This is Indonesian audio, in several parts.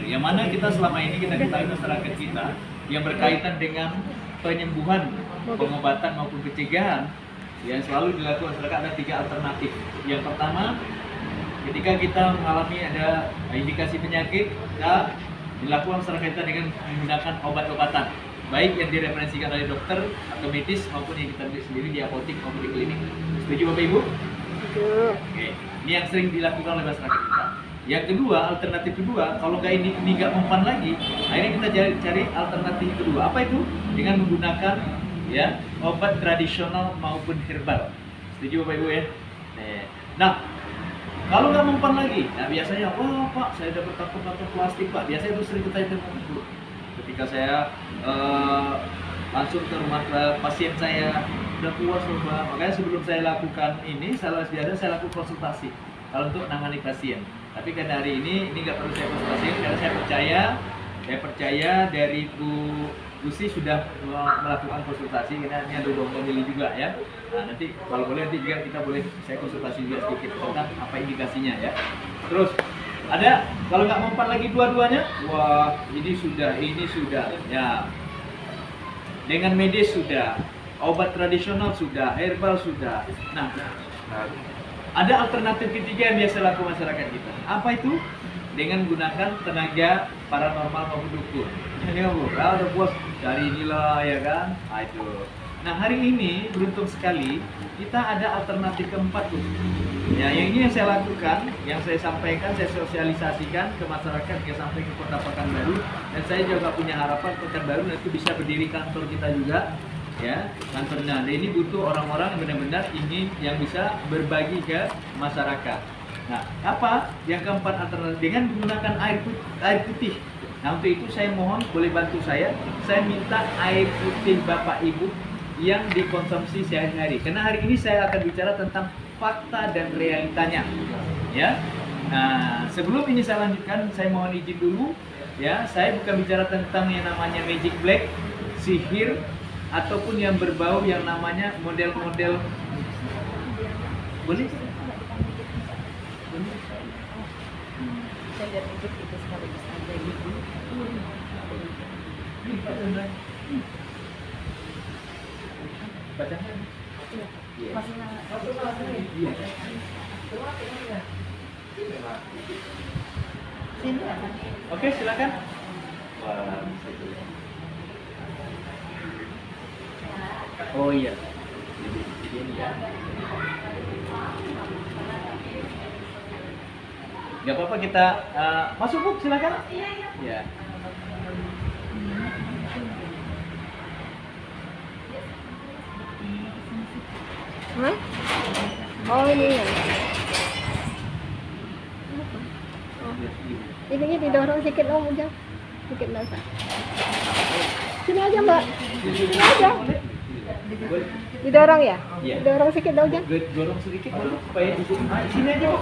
yang mana kita selama ini kita ketahui masyarakat kita yang berkaitan dengan penyembuhan, pengobatan maupun pencegahan yang selalu dilakukan masyarakat ada 3 alternatif. Yang pertama, ketika kita mengalami ada indikasi penyakit, kita dilakukan masyarakat kita dengan menggunakan obat-obatan, baik yang direferensikan oleh dokter atau medis maupun yang kita beli sendiri di apotek maupun di klinik. Setuju Bapak Ibu? Oke. Ini yang sering dilakukan oleh masyarakat kita. Yang kedua, alternatif kedua, kalau ini nggak mempan lagi, akhirnya kita cari alternatif kedua. Apa itu? Dengan menggunakan ya obat tradisional maupun herbal. Setuju Bapak Ibu ya? Nah, kalau nggak mempan lagi, nah biasanya, wah Pak, saya dapat kantong plastik Pak. Biasanya itu sering kita temukan ketika saya langsung ke rumah pasien saya, udah puas loh Pak. Makanya sebelum saya lakukan ini, saya lakukan konsultasi kalau untuk menangani pasien. Tapi karena hari ini nggak perlu saya konsultasi karena saya percaya dari Bu Lucy sudah melakukan konsultasi karena ini ada dokter Lili juga ya. Nah, nanti kalau boleh nanti juga kita boleh saya konsultasi juga sedikit tentang apa indikasinya ya. Terus ada kalau nggak mempan lagi dua-duanya, wah ini sudah ya. Dengan medis sudah, obat tradisional sudah, herbal sudah. Nah, ada alternatif ketiga yang biasa lakukan masyarakat kita. Apa itu? Dengan menggunakan tenaga paranormal maupun dukun. Ini udah puas dari inilah ya kan? Nah, itu. Nah hari ini beruntung sekali kita ada alternatif keempat tuh. Ya yang ini yang saya lakukan, yang saya sampaikan, saya sosialisasikan ke masyarakat, sampai ke Kota Pekanbaru. Dan saya juga punya harapan Pekanbaru nanti bisa berdiri kantor kita juga. Ya, kantornya. Nah, ini butuh orang-orang yang benar-benar ingin yang bisa berbagi ke masyarakat. Nah, apa yang keempat alternatif dengan menggunakan air putih. Nah, untuk itu saya mohon boleh bantu saya minta air putih Bapak Ibu yang dikonsumsi sehari-hari. Karena hari ini saya akan bicara tentang fakta dan realitanya. Ya. Nah, sebelum ini saya lanjutkan, saya mohon izin dulu. Ya, saya bukan bicara tentang yang namanya magic black, sihir, ataupun yang berbau yang namanya model-model boleh? Saya lihat itu sekaligus aja gitu. Bacakan. Iya. Sini. Oke, silakan. Oh iya. Ini ya. Gak apa-apa kita masuk Bu, silakan. Iya. Hah? Oh ini ya. Ini didorong sedikit om aja. Sedikit nasa. Sini aja Mbak. Sini aja. Didorong ya? Iya. Didorong sedikit dong aja. Dorong sedikit dulu supaya di sini aja Bu.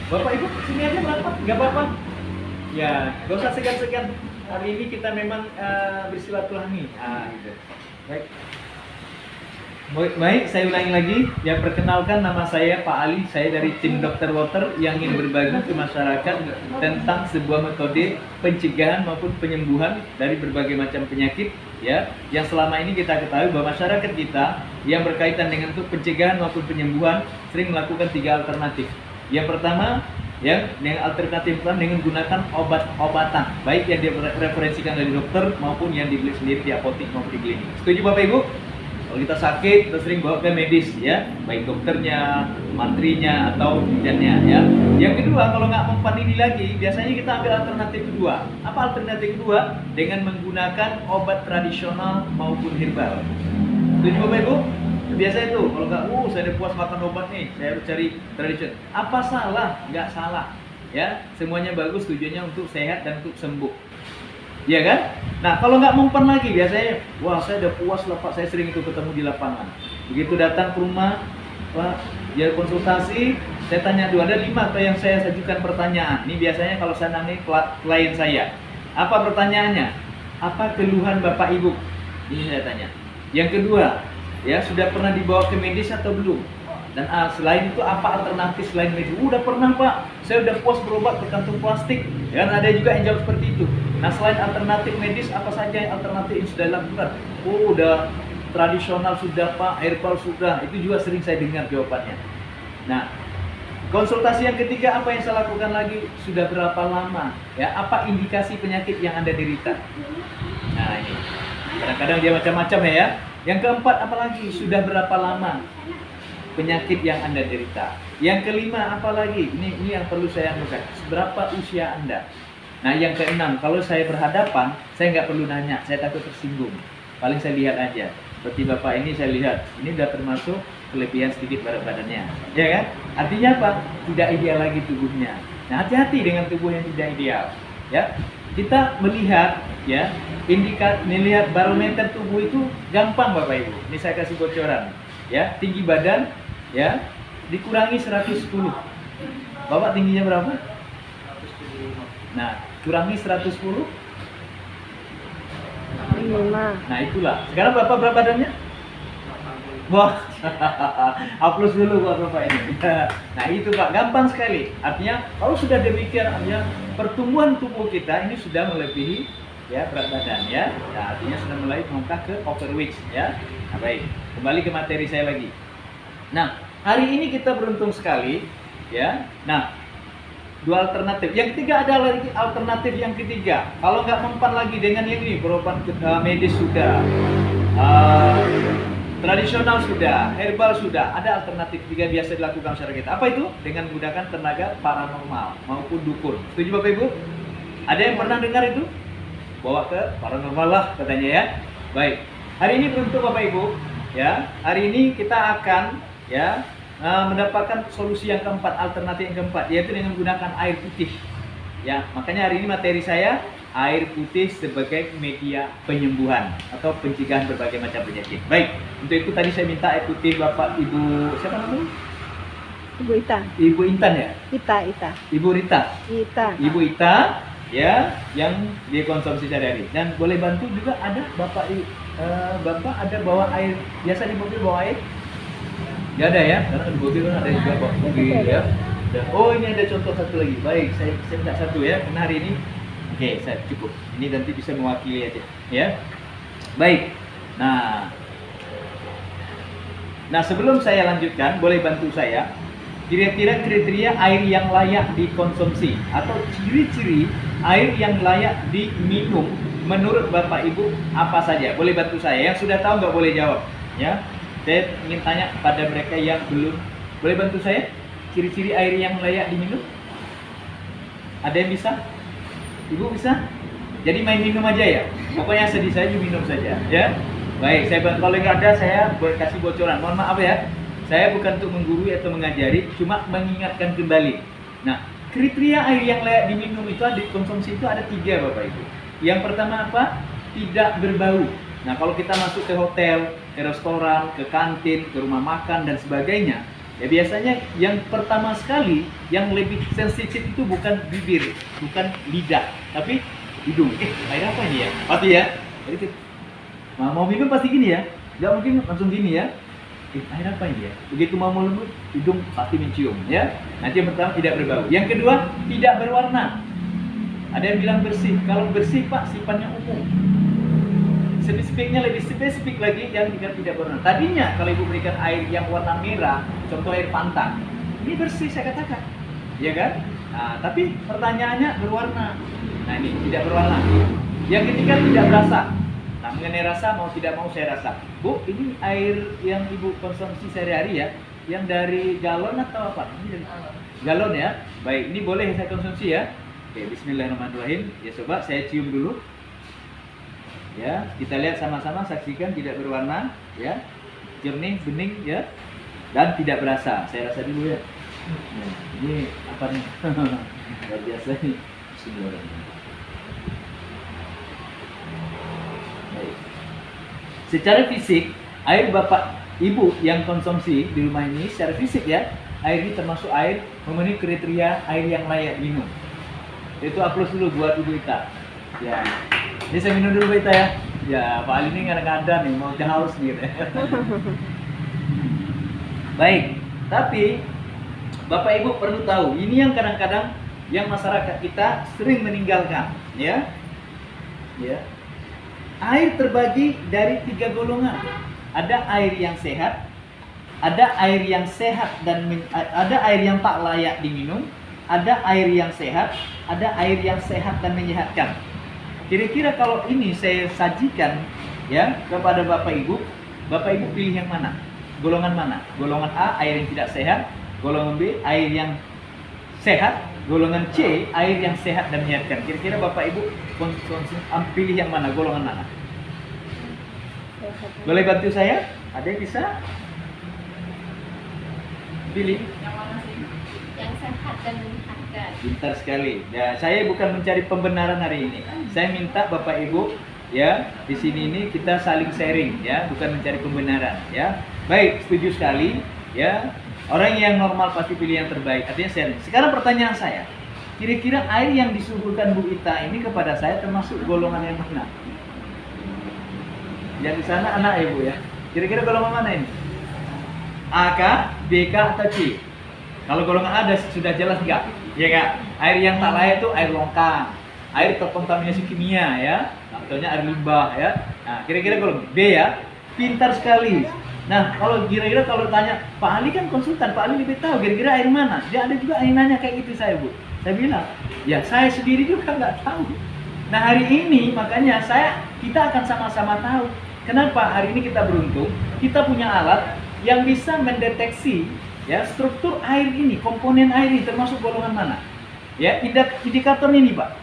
Bapak Ibu sini aja berapa? Gak apa-apa. Ya, gak usah segan-segan. Hari ini kita memang bersilaturahmi. Gitu. Baik, saya ulangi lagi. Ya, perkenalkan nama saya Pak Ali. Saya dari tim Dr. Water yang ingin berbagi ke masyarakat tentang sebuah metode pencegahan maupun penyembuhan dari berbagai macam penyakit. Ya, yang selama ini kita ketahui bahwa masyarakat kita yang berkaitan dengan untuk pencegahan maupun penyembuhan sering melakukan 3 alternatif. Yang pertama, yang dengan alternatif dengan menggunakan obat-obatan, baik yang direferensikan dari dokter maupun yang dibeli sendiri di apotek maupun di klinik. Setuju Bapak Ibu? Kalau kita sakit, kita sering bawa ke medis, ya, baik dokternya, mantrinya, atau bidannya, ya. Yang kedua, kalau nggak mempan ini lagi, biasanya kita ambil alternatif kedua. Apa alternatif kedua? Dengan menggunakan obat tradisional maupun herbal. Setuju Bapak Ibu? Biasa itu, kalau nggak, saya udah puas makan obat nih, saya harus cari tradisional. Apa salah? Nggak salah, ya. Semuanya bagus, tujuannya untuk sehat dan untuk sembuh. Iya kan? Nah, kalau nggak mempan lagi, biasanya, wah saya udah puas lah Pak, saya sering itu ketemu di lapangan. Begitu datang ke rumah, Pak, dia konsultasi, saya tanya dulu, ada 5 atau yang saya sajukan pertanyaan. Ini biasanya kalau saya nangani klien saya. Apa pertanyaannya? Apa keluhan Bapak Ibu? Ini saya tanya. Yang kedua, ya sudah pernah dibawa ke medis atau belum? Dan selain itu apa alternatif selain medis? Udah pernah Pak, saya udah puas berobat ke kantung plastik. Ya, ada juga yang jawab seperti itu. Nah selain alternatif medis, apa saja yang alternatif yang sudah dilakukan? Oh udah tradisional sudah Pak, herbal sudah. Itu juga sering saya dengar jawabannya. Nah konsultasi yang ketiga, apa yang saya lakukan lagi? Sudah berapa lama? Ya, apa indikasi penyakit yang Anda derita? Nah ini, kadang-kadang dia macam-macam ya. Yang keempat, apalagi? Sudah berapa lama penyakit yang Anda derita? Yang kelima, apalagi? Ini yang perlu saya anukan. Berapa usia Anda? Nah, yang keenam, kalau saya berhadapan, saya nggak perlu nanya, saya takut tersinggung. Paling saya lihat aja. Seperti Bapak ini saya lihat, ini udah termasuk kelebihan sedikit berat badannya, ya kan? Artinya apa? Tidak ideal lagi tubuhnya. Nah, hati-hati dengan tubuh yang tidak ideal, ya. Kita melihat, ya, melihat barometer tubuh itu gampang Bapak Ibu. Ini saya kasih bocoran, ya. Tinggi badan, ya, dikurangi 110. Bapak tingginya berapa? Nah, kurangi 110. 5. Nah, itulah. Sekarang Bapak berapa badannya? Wah, hapus dulu buat Bapak ini. Nah, itu Pak, gampang sekali. Artinya, kalau sudah demikian, artinya pertumbuhan tubuh kita ini sudah melebihi ya berat badan ya. Nah, artinya sudah mulai melangkah ke overweight ya. Nah, baik. Kembali ke materi saya lagi. Nah, hari ini kita beruntung sekali ya. Nah, dua alternatif. Yang ketiga adalah alternatif yang ketiga. Kalau nggak mempan lagi dengan yang ini, berobat medis sudah, tradisional sudah, herbal sudah, ada alternatif tiga biasa dilakukan masyarakat kita. Apa itu? Dengan menggunakan tenaga paranormal maupun dukun. Setuju Bapak Ibu? Ada yang pernah dengar itu? Bawa ke paranormal lah katanya ya. Baik. Hari ini beruntung Bapak Ibu, ya. Hari ini kita akan ya mendapatkan solusi yang keempat, alternatif yang keempat, yaitu dengan menggunakan air putih. Ya, makanya hari ini materi saya air putih sebagai media penyembuhan atau pencegahan berbagai macam penyakit. Baik, untuk itu tadi saya minta air putih Bapak Ibu siapa namanya? Ibu Ita. Ibu Intan ya? Ita. Ibu Rita. Ibu Ita ya yang dikonsumsi sehari-hari. Dan boleh bantu juga ada Bapak Bapak ada bawa air biasa di mobil bawa air? Ya ada ya, karena di mobil kan ada juga bawa mobil ya. Dan, oh ini ada contoh satu lagi. Baik, saya minta satu ya, karena hari ini oke, saya cukup. Ini nanti bisa mewakili aja, ya. Baik. Nah, sebelum saya lanjutkan, boleh bantu saya. Kira-kira kriteria air yang layak dikonsumsi atau ciri-ciri air yang layak diminum menurut Bapak Ibu apa saja? Boleh bantu saya. Yang sudah tahu nggak boleh jawab, ya. Saya ingin tanya pada mereka yang belum. Boleh bantu saya? Ciri-ciri air yang layak diminum? Ada yang bisa? Ibu bisa? Jadi main minum aja ya? Pokoknya sedih saja minum saja ya? Baik, saya kalau nggak ada saya kasih bocoran. Mohon maaf ya, saya bukan untuk menggurui atau mengajari, cuma mengingatkan kembali. Nah, kriteria air yang layak diminum itu dikonsumsi itu ada 3 Bapak Ibu. Yang pertama apa? Tidak berbau. Nah, kalau kita masuk ke hotel, ke restoran, ke kantin, ke rumah makan dan sebagainya, ya biasanya yang pertama sekali yang lebih sensitif itu bukan bibir, bukan lidah, tapi hidung. Air apa ini ya? Pasti ya. Jadi mau minum pasti gini ya. Nggak mungkin langsung gini ya. Air apa ini ya? Begitu mau lembut, hidung pasti mencium ya. Nanti yang pertama tidak berbau. Yang kedua tidak berwarna. Ada yang bilang bersih. Kalau bersih Pak sifatnya umum. Spesifiknya lebih spesifik lagi yang tidak berwarna. Tadinya kalau Ibu berikan air yang warna merah, contoh air Fanta, ini bersih saya katakan, ya kan? Nah, tapi pertanyaannya berwarna. Nah ini tidak berwarna. Yang ketiga tidak berasa. Nah mengenai rasa mau tidak mau saya rasa. Bu, ini air yang Ibu konsumsi sehari-hari ya, yang dari galon atau apa? Ini dari galon ya. Baik, ini boleh saya konsumsi ya. Oke, Bismillahirrahmanirrahim. Ya coba saya cium dulu. Ya, kita lihat sama-sama, saksikan tidak berwarna, ya, jernih, bening, ya, dan tidak berasa. Saya rasa dulu ya. Nah, ini apa nih? Luar biasa nih. Bismillahirrahmanirrahim. Baik. Secara fisik, air Bapak Ibu yang konsumsi di rumah ini, secara fisik ya, air ini termasuk air memenuhi kriteria air yang layak minum. Itu aplaus dulu buat Ibu Ita. Ya. Ini saya minum dulu Ita ya. Ya, Pak Ali ini kadang-kadang nih mau haus nih. Baik. Tapi Bapak Ibu perlu tahu, ini yang kadang-kadang yang masyarakat kita sering meninggalkan, ya. Ya. Air terbagi dari 3 golongan. Ada air yang sehat, ada air yang sehat dan ada air yang tak layak diminum, ada air yang sehat, ada air yang sehat dan menyehatkan. Kira-kira kalau ini saya sajikan ya kepada Bapak Ibu pilih yang mana? Golongan mana? Golongan A, air yang tidak sehat. Golongan B, air yang sehat. Golongan C, air yang sehat dan menyehatkan. Kira-kira Bapak Ibu pilih yang mana? Golongan mana? Boleh bantu saya? Ada yang bisa? Pilih. Yang mana sih? Yang sehat dan menyehatkan. Pintar sekali. Ya, saya bukan mencari pembenaran hari ini. Saya minta Bapak Ibu ya di sini ini kita saling sharing ya, bukan mencari pembenaran ya. Baik, setuju sekali ya. Orang yang normal pasti pilih yang terbaik. Artinya sharing. Sekarang pertanyaan saya, kira-kira air yang disuguhkan Bu Ita ini kepada saya termasuk golongan yang mana? Yang di sana anak ya Bu ya. Kira-kira golongan mana ini? A kah, B kah, atau C? Kalau golongan A sudah jelas enggak? Ya Kak. Air yang tak layak itu air longkang, air terkontaminasi kimia ya. Contohnya air limbah ya. Nah, kira-kira golongan B ya. Pintar sekali. Nah, kalau kira-kira kalau tanya, Pak Ali kan konsultan, Pak Ali lebih tahu kira-kira air mana. Dia ada juga yang nanya kayak gitu saya Bu. Saya bilang, ya saya sendiri juga nggak tahu. Nah hari ini makanya kita akan sama-sama tahu. Kenapa hari ini kita beruntung? Kita punya alat yang bisa mendeteksi ya struktur air ini, komponen air ini termasuk golongan mana. Ya, indikator ini Pak.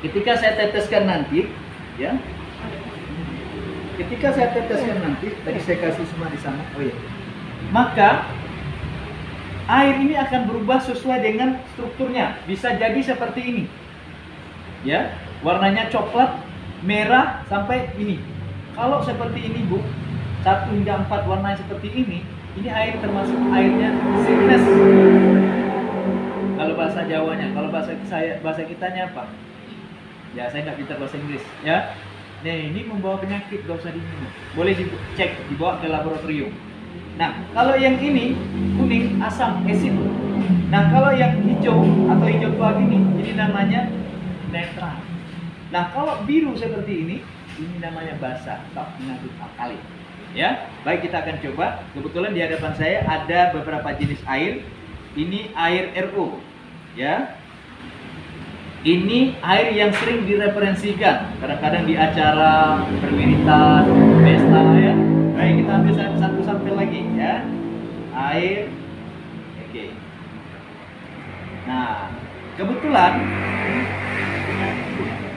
Ketika saya teteskan nanti, ya. Ketika saya teteskan nanti, tadi saya kasih semua di sana. Oh iya. Maka air ini akan berubah sesuai dengan strukturnya. Bisa jadi seperti ini. Ya, warnanya coklat, merah sampai ini. Kalau seperti ini, Bu, 1 hingga 4 warna seperti ini air termasuk airnya sickness. Kalau bahasa Jawanya, kalau bahasa kitanya apa? Ya, saya nggak pintar bahasa Inggris, ya. Nah, ini membawa penyakit, gak usah diminum. Boleh dicek, dibawa ke laboratorium. Nah, kalau yang ini kuning, asam, asid. Nah, kalau yang hijau atau hijau tua ini namanya netral. Nah, kalau biru seperti ini namanya basa, tak mengandung alkali. Ya, baik kita akan coba. Kebetulan di hadapan saya ada beberapa jenis air. Ini air RO, ya. Ini air yang sering direferensikan kadang-kadang di acara perwiritan, pesta ya. Baik, kita ambil satu sampel lagi ya. Air. Oke. Nah, kebetulan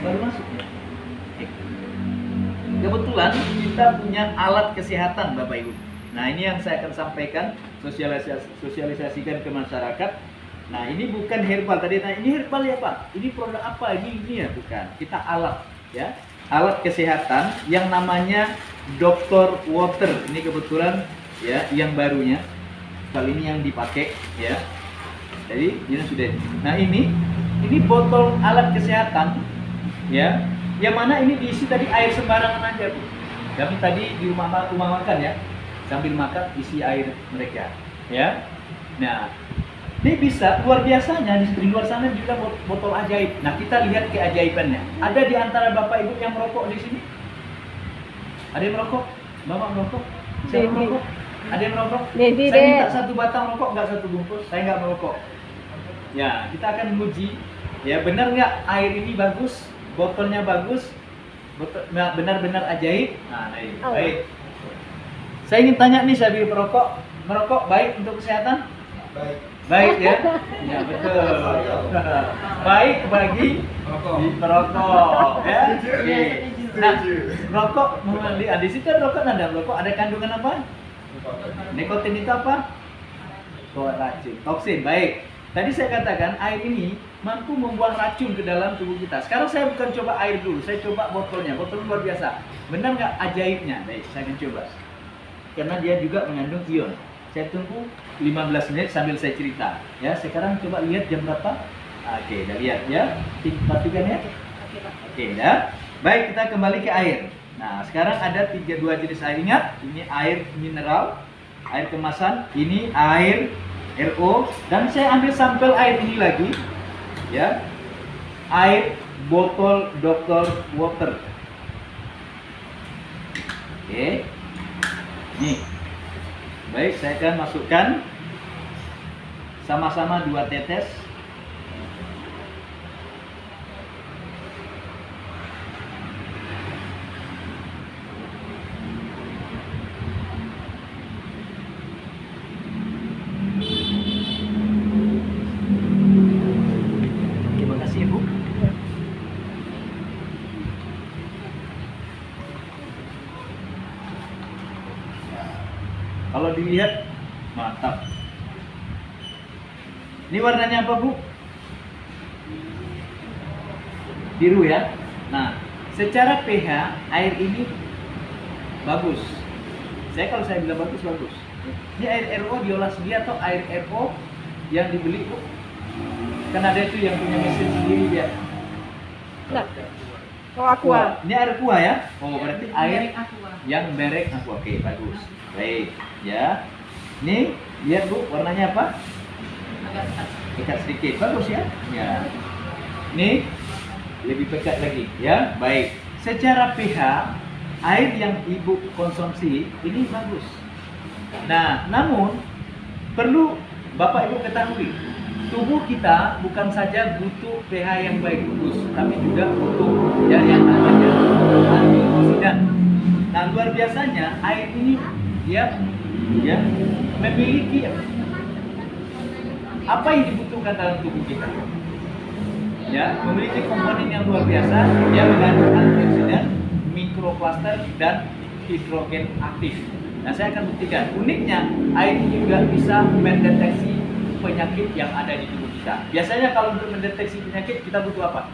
baru masuk ya. Kebetulan kita punya alat kesehatan Bapak Ibu. Nah, ini yang saya akan sampaikan, sosialisasikan ke masyarakat. Nah, ini bukan herbal. Tadi tanya, ini herbal ya Pak? Ini produk apa? Ini ya? Bukan. Kita alat ya. Alat kesehatan yang namanya Dr. Water. Ini kebetulan ya yang barunya. Kali ini yang dipakai ya. Jadi ini sudah. Nah, ini botol alat kesehatan ya. Yang mana ini diisi tadi air sembarangan aja Bu. Tapi tadi di rumah makan ya. Sambil makan isi air mereka ya. Nah, ini bisa luar biasanya di luar sana juga botol ajaib. Nah, kita lihat keajaibannya. Ada di antara Bapak Ibu yang merokok di sini? Ada yang merokok? Bapak merokok? Saya merokok? Ada yang merokok? Saya minta 1 batang rokok, nggak 1 bungkus. Saya nggak merokok. Ya, kita akan menguji. Ya, benar nggak air ini bagus? Botolnya bagus? Benar-benar ajaib? Nah, baik. Saya ingin tanya nih, saya merokok baik untuk kesehatan? Baik ya? Ya betul. Baik bagi perokok ya. Oke. Nah, rokok di situ rokok ada rokok ada kandungan apa? Nikotin itu apa? Racun, toksin. Baik. Tadi saya katakan air ini mampu membuang racun ke dalam tubuh kita. Sekarang saya bukan coba air dulu, saya coba botolnya. Botol luar biasa. Benar nggak ajaibnya? Baik, saya akan coba. Karena dia juga mengandung ion. Saya tunggu 15 menit sambil saya cerita. Ya, sekarang coba lihat jam berapa? Oke, udah lihat ya. Perhatikan ya. Oke, dah. Baik, kita kembali ke air. Nah, sekarang ada 2 jenis air. Ingat, ini air mineral, air kemasan, ini air RO, dan saya ambil sampel air ini lagi, ya, air botol Dr. Water. Oke, nih, baik, saya akan masukkan sama-sama 2 tetes. Terima kasih ya, Bu. Kalau dilihat, mantap. Ini warnanya apa, Bu? Biru ya. Nah, secara pH air ini bagus. Kalau saya bilang bagus, bagus. Ini air RO diolah sendiri atau air RO yang dibeli, Bu? Kan ada itu yang punya mesin sendiri dia. Nah. Oh, aqua. Ini air aqua ya? Oh, berarti air Merek Aqua. yang merek aqua. Oke, bagus. Baik, ya. Nih, lihat Bu, warnanya apa? Agak pekat. Pekat sedikit, bagus ya? Ya. Nih, lebih pekat lagi, ya. Baik. Secara pH, air yang Ibu konsumsi ini bagus. Nah, namun perlu Bapak Ibu ketahui, tubuh kita bukan saja butuh pH yang bagus, tapi juga butuh yang namanya antioksidan. Nah, luar biasanya air ini dia memiliki apa yang dibutuhkan dalam tubuh kita. Ya, memiliki komponen yang luar biasa. Dia mengandung antioksidan, mikroplaster, dan hidrogen aktif. Nah, saya akan buktikan. Uniknya, air ini juga bisa mendeteksi penyakit yang ada di tubuh kita. Biasanya kalau untuk mendeteksi penyakit kita butuh apa?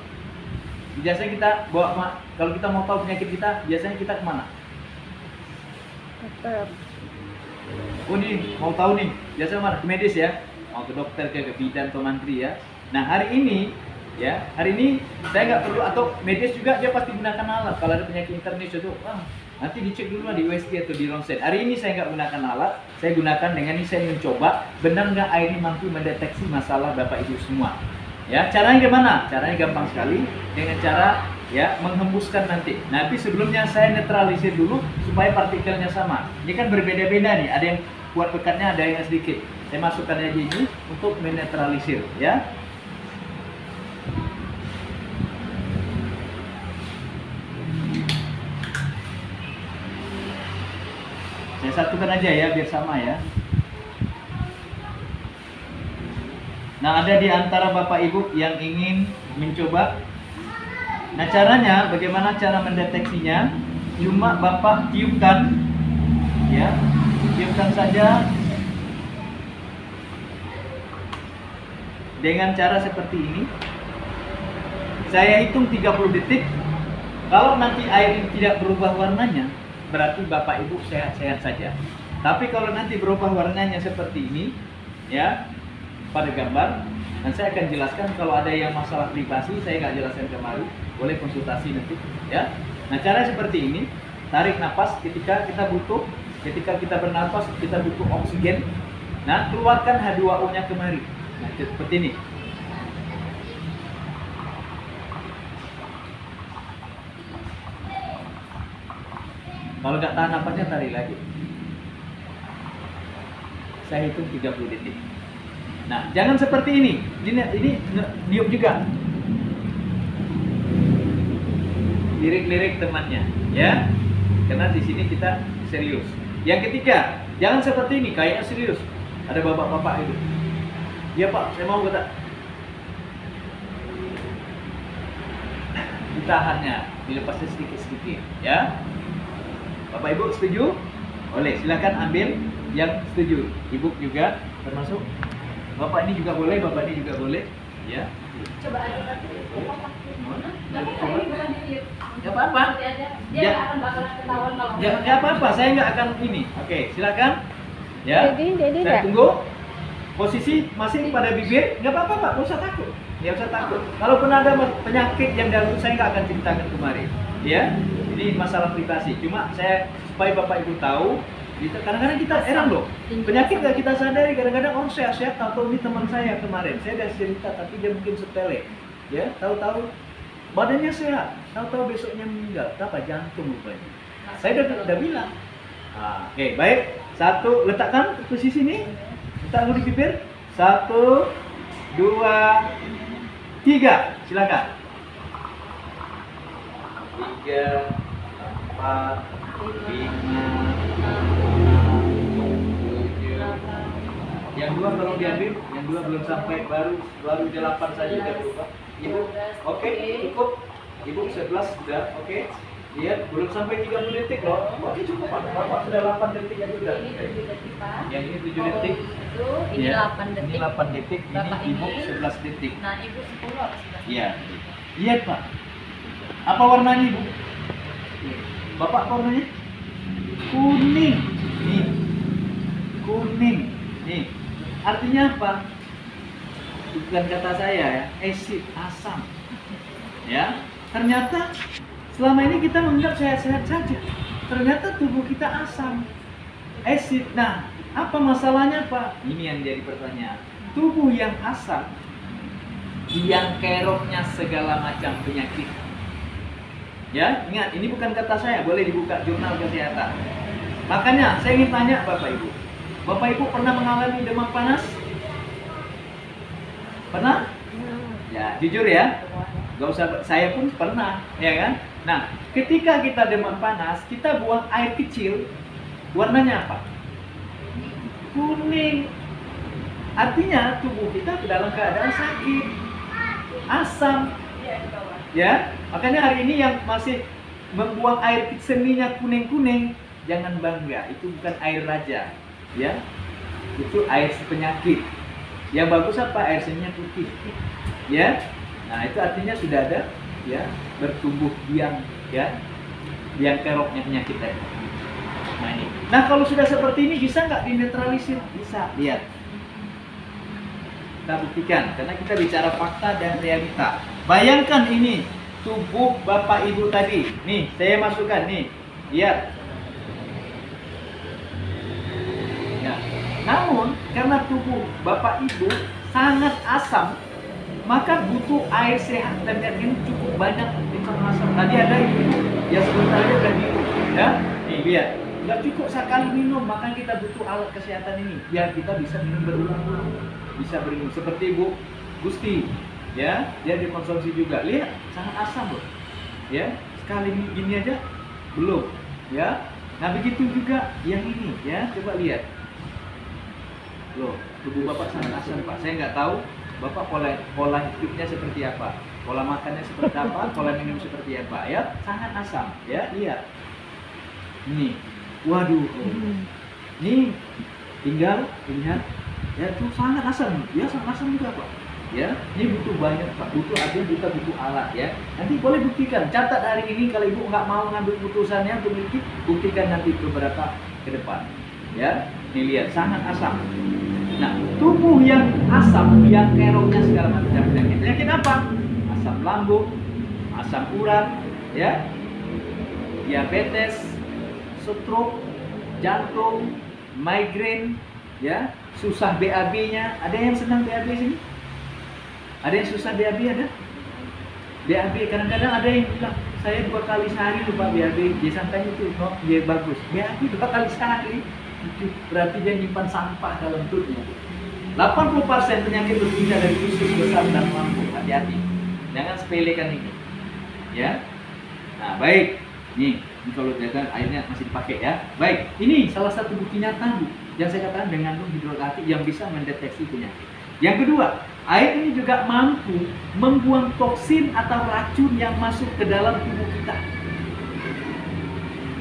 Biasanya kita kalau kita mau tahu penyakit kita, biasanya kita kemana? Dokter. Oh nih, mau tahu nih, biasanya mana? Ke medis ya? Mau ke dokter, ke bidan atau mantri ya? Nah, hari ini saya nggak perlu, atau medis juga dia pasti gunakan alat. Kalau ada penyakit internis itu, nanti dicek dulu lah di USG atau di ronsen. Hari ini saya nggak gunakan alat, saya gunakan dengan ini, saya mencoba benar nggak air ini mampu mendeteksi masalah Bapak Ibu semua. Ya, caranya gimana? Caranya gampang sekali, dengan cara ya menghembuskan nanti. Tapi sebelumnya saya netralisir dulu supaya partikelnya sama. Ini kan berbeda-beda nih, ada yang kuat pekatnya, ada yang sedikit. Saya masukkan aja ini untuk menetralisir, ya. Saya satukan aja ya, biar sama ya. Nah, ada di antara Bapak Ibu yang ingin mencoba. Nah, caranya, bagaimana cara mendeteksinya? Cuma Bapak tiupkan, ya, tiupkan saja dengan cara seperti ini. Saya hitung 30 detik. Kalau nanti air ini tidak berubah warnanya, berarti Bapak Ibu sehat-sehat saja. Tapi kalau nanti berubah warnanya seperti ini, ya, pada gambar, dan saya akan jelaskan. Kalau ada yang masalah privasi, saya nggak jelaskan kemarin, boleh konsultasi nanti, ya. Nah, cara seperti ini, tarik nafas ketika kita bernafas, kita butuh oksigen. Nah, keluarkan H2O-nya kemari. Nah, seperti ini. Kalau nggak tahan napasnya, tarik lagi. Saya hitung 30 detik. Nah, jangan seperti ini. Ini niup juga. Lirik-lirik temannya, ya. Karena di sini kita serius. Yang ketiga, jangan seperti ini, kayaknya serius. Ada bapak-bapak itu. Iya Pak, saya mau kata. Ditahannya, dilepasnya sedikit-sedikit, ya. Bapak Ibu setuju? Boleh, silakan ambil yang setuju. Ibu juga termasuk. Bapak ini juga boleh, Bapak ini juga boleh, ya. Coba ada Gak apa-apa. Dia akan bakalan ketahuan kalau Gak apa-apa, saya nggak akan ini. Oke, silakan. Ya. Jadi Saya tunggu. Posisi masih pada bibir, nggak apa-apa Pak, nggak usah takut. Nggak usah takut. Kalaupun ada penyakit yang dalam, saya nggak akan ceritakan kemarin. Ya, ini masalah privasi. Cuma saya supaya Bapak Ibu tahu Gitu. Kadang-kadang kita heran loh, penyakit nggak kita sadari. Kadang-kadang orang sehat-sehat, tahu ini teman saya kemarin, saya udah cerita tapi dia mungkin sepele, ya, tahu-tahu badannya sehat, tahu-tahu besoknya meninggal, apa jantung rupanya. Saya udah bilang. Oke, baik. Satu, letakkan posisi ini, letak dulu di bibir. 1, 2, 3, silakan. 3, 4, 5, 6, 7. Yang 2 tolong diambil, yang 2 belum sampai, baru 8 saja udah berubah. Ibu, oke, cukup. Ibu 11 sudah, oke. Lihat, belum sampai 30 detik loh. Oke, cukup Pak. Bapak sudah 8 detik aja udah. Ini 7 detik, Pak. Yang ini 7 detik. Itu, ini Ya, 8 detik. Ini 8 detik, Bapak ini Ibu ini. 11 detik. Nah, Ibu 10 apa 11? Iya. Lihat Pak. Apa warnanya Ibu? Bapak apa warnanya? Kuning. Nih. Kuning. Nih. Artinya apa? Bukan kata saya ya, acid, asam. Ya. Ternyata selama ini kita menganggap sehat-sehat saja. Ternyata tubuh kita asam, acid. Nah, apa masalahnya Pak? Ini yang jadi pertanyaan. Tubuh yang asam, yang keroknya segala macam penyakit. Ya, ingat, ini bukan kata saya, boleh dibuka jurnal kesehatan. Makanya saya ingin tanya Bapak Ibu. Bapak Ibu pernah mengalami demam panas? Pernah? Ya, jujur ya. Gak usah, saya pun pernah, ya kan? Nah, ketika kita demam panas, kita buang air kecil, warnanya apa? Kuning. Artinya tubuh kita dalam keadaan sakit, asam. Ya, makanya hari ini yang masih membuang air seninya kuning-kuning, jangan bangga, itu bukan air raja, ya. Itu air penyakit. Yang bagus apa? Air seninya putih. Ya. Nah, itu artinya sudah ada ya bertumbuh biang ya biang keroknya penyakit tadi. Nah ini. Nah kalau sudah seperti ini bisa nggak dinetralisir? Bisa. Lihat. Kita buktikan karena kita bicara fakta dan realita. Bayangkan ini tubuh Bapak Ibu tadi. Nih saya masukkan nih. Lihat. Ya. Namun karena tubuh Bapak Ibu sangat asam, maka butuh air sehat dan ini cukup banyak asam. Tadi ada ibu yang sebenarnya udah minum, ya. Nih lihat, nggak cukup sekali minum, maka kita butuh alat kesehatan ini biar kita bisa minum berulang-ulang, bisa berminum seperti Ibu Gusti, ya, dia dikonsumsi juga. Lihat, sangat asam loh, ya. Sekali gini aja belum, ya. Nah begitu juga yang ini, ya. Coba lihat, loh, tubuh Bapak sangat asam Pak. Saya nggak tahu Bapak pola hidupnya seperti apa, pola makannya seperti apa, pola minum seperti apa, ya sangat asam, ya lihat, nih, waduh, nih tinggal lihat, ya tuh sangat asam, ya sangat asam juga Pak, ya, ini butuh banyak Pak, butuh alat ya, nanti boleh buktikan, catat hari ini kalau Ibu nggak mau ngambil putusannya untuk buktikan nanti beberapa ke depan, ya, nih lihat sangat asam. Nah, tubuh yang asam, yang keroknya segala macam penyakit. Penyakit apa? Asam lambung, asam urat, ya, diabetes, stroke, jantung, migrain, ya, susah BAB-nya. Ada yang senang BAB sini? Ada yang susah BAB ada? BAB kadang-kadang ada yang bilang saya 2 kali sehari lupa BAB. Dia sangkanya itu, oh, dia bagus. BAB 2 kali sehari. Itu berarti dia nyimpan sampah dalam perutnya. 80% penyakit berbeda dari usus, besar, dan lambung. Hati-hati, jangan sepelekan ini, ya. Nah, baik. Nih, ini kalau kelihatan airnya masih dipakai ya. Baik, ini salah satu bukti nyata yang saya katakan dengan hidrokarbon yang bisa mendeteksi penyakit. Yang kedua, air ini juga mampu membuang toksin atau racun yang masuk ke dalam tubuh kita.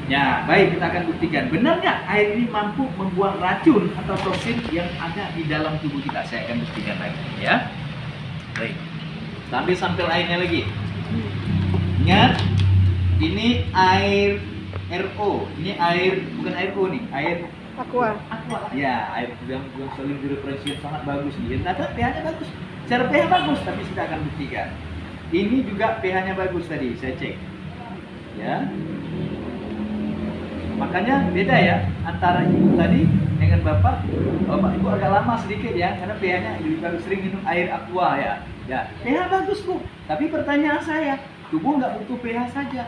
Ya, baik, kita akan buktikan. Benar nggak air ini mampu membuang racun atau toksin yang ada di dalam tubuh kita? Saya akan buktikan lagi, ya. Baik. Sambil sampel airnya lagi. Ingat, ini air RO. Ini air bukan air O nih, air Aqua. ya, air yang saling direferensi sangat bagus nih. Ternyata pH-nya bagus. Secara pH bagus, tapi kita akan buktikan. Ini juga pH-nya bagus tadi, saya cek. Ya. Makanya beda ya antara ibu tadi dengan bapak. Bapak ibu agak lama sedikit ya, karena pH-nya lebih sering minum air aqua ya. Ya, pH bagus bu. Tapi pertanyaan saya, tubuh nggak butuh pH saja,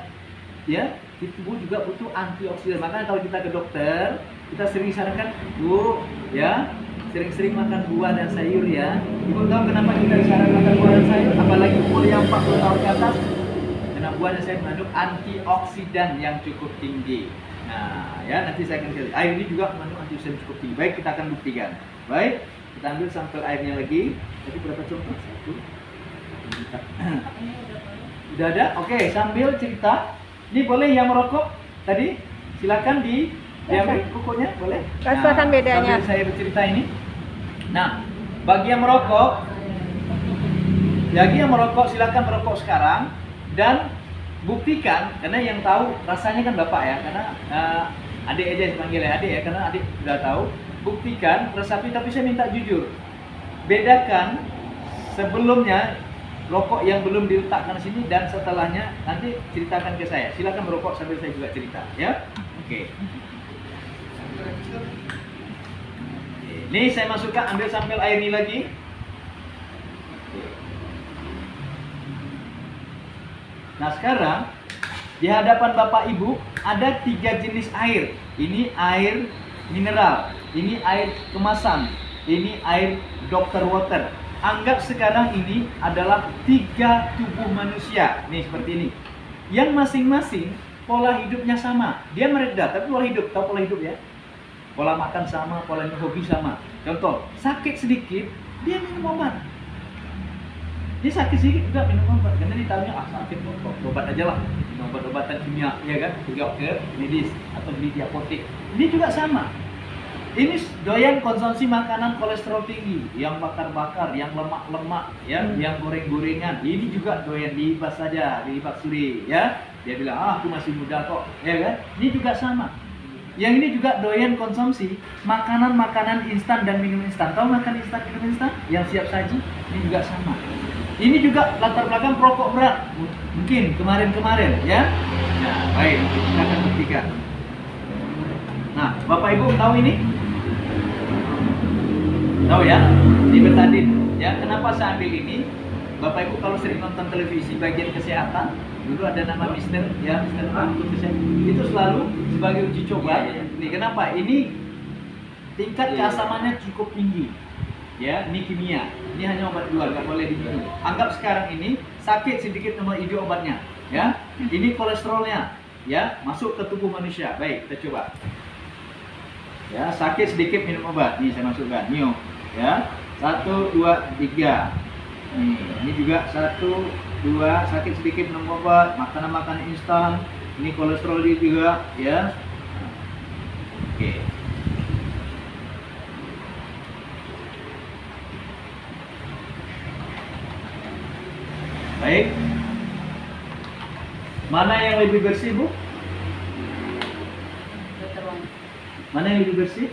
ya. Tubuh juga butuh antioksidan. Makanya kalau kita ke dokter, kita sering sarankan, bu, ya, sering-sering makan buah dan sayur ya. Ibu tahu kenapa kita disarankan makan buah dan sayur? Apalagi umur yang 40 tahun ke atas. Karena buah dan sayur mengandung antioksidan yang cukup tinggi. Nah, ya nanti saya akan kasih. Air ini juga mengandung antioksidan cukup tinggi. Baik, kita akan buktikan. Baik, kita ambil sampel airnya lagi. Tadi berapa contoh? 1. Udah ada? Oke, sambil cerita. Ini boleh yang merokok tadi? Silakan diambil kukunya, boleh? Rasakan bedanya. Sambil saya bercerita ini. Nah, bagi yang merokok silakan merokok sekarang dan buktikan, karena yang tahu rasanya kan bapak ya, karena adik aja dipanggil ya adik ya, karena adik udah tahu. Buktikan, resapi, tapi saya minta jujur. Bedakan sebelumnya rokok yang belum diletakkan sini dan setelahnya, nanti ceritakan ke saya. Silakan merokok sambil saya juga cerita, ya. Oke. Ini saya masukkan, ambil sampel air ini lagi. Nah sekarang di hadapan bapak ibu ada 3 jenis air. Ini air mineral, ini air kemasan, ini air Dr. Water. Anggap sekarang ini adalah 3 tubuh manusia. Nih seperti ini. Yang masing-masing pola hidupnya sama. Dia meredah, tapi pola hidup, tahu pola hidup ya? Pola makan sama, pola hobi sama. Contoh, sakit sedikit, dia minum obat. Dia sakit sedikit juga minum obat. Karena dia tahunya, sakit, obat aja lah. Minum obat-obatan kimia, ya kan? Pergi ke medis atau beli di apotek. Ini juga sama. Ini doyan konsumsi makanan kolesterol tinggi, yang bakar-bakar, yang lemak-lemak, ya, yang goreng-gorengan. Ini juga doyan dibahas saja, di Pak Suri, ya. Dia bilang, aku masih muda kok, ya kan? Ini juga sama. Yang ini juga doyan konsumsi makanan-makanan instan dan minum instan. Tahu makan instan, minum instan? Yang siap saji, ini juga sama. Ini juga latar belakang perokok berat, mungkin kemarin-kemarin, ya. Nah, baik, kita akan buktikan. Nah, Bapak Ibu tahu ini? Tahu ya? Di betadin. Ya, kenapa saya ambil ini? Bapak Ibu kalau sering nonton televisi bagian kesehatan, dulu ada nama Mister, ya, Mister itu selalu sebagai uji coba. Ini kenapa? Ini tingkat keasamannya cukup tinggi. Ya, ini kimia. Ini hanya obat luar, nggak boleh diminum. Anggap sekarang ini sakit sedikit nomor ide obatnya. Ya, ini kolesterolnya. Ya, masuk ke tubuh manusia. Baik, kita coba. Ya, sakit sedikit minum obat. Nih saya masukkan. Nio. Ya, 1, 2, 3. Ini juga 1, 2, sakit sedikit minum obat, makanan-makanan instan. Ini kolesterol juga, ya. Oke. Baik. Mana yang lebih bersih, Bu? Mana yang lebih bersih?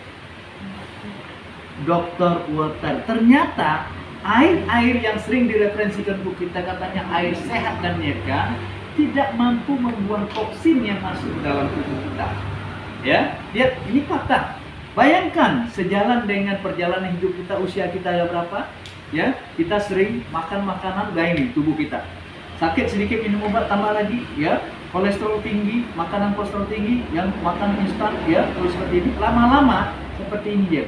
Dr. Water. Ternyata air-air yang sering direferensikan Bu kita, katanya air sehat dan menyegarkan, tidak mampu membuang toksin yang masuk ke dalam tubuh kita. Ya, lihat ini fakta. Bayangkan sejalan dengan perjalanan hidup kita, usia kita ya berapa? Ya, kita sering makan makanan ini tubuh kita. Sakit sedikit minum obat tambah lagi, ya. Kolesterol tinggi, makanan kolesterol tinggi, yang makan instan, ya, terus seperti ini. Lama-lama seperti ini dia.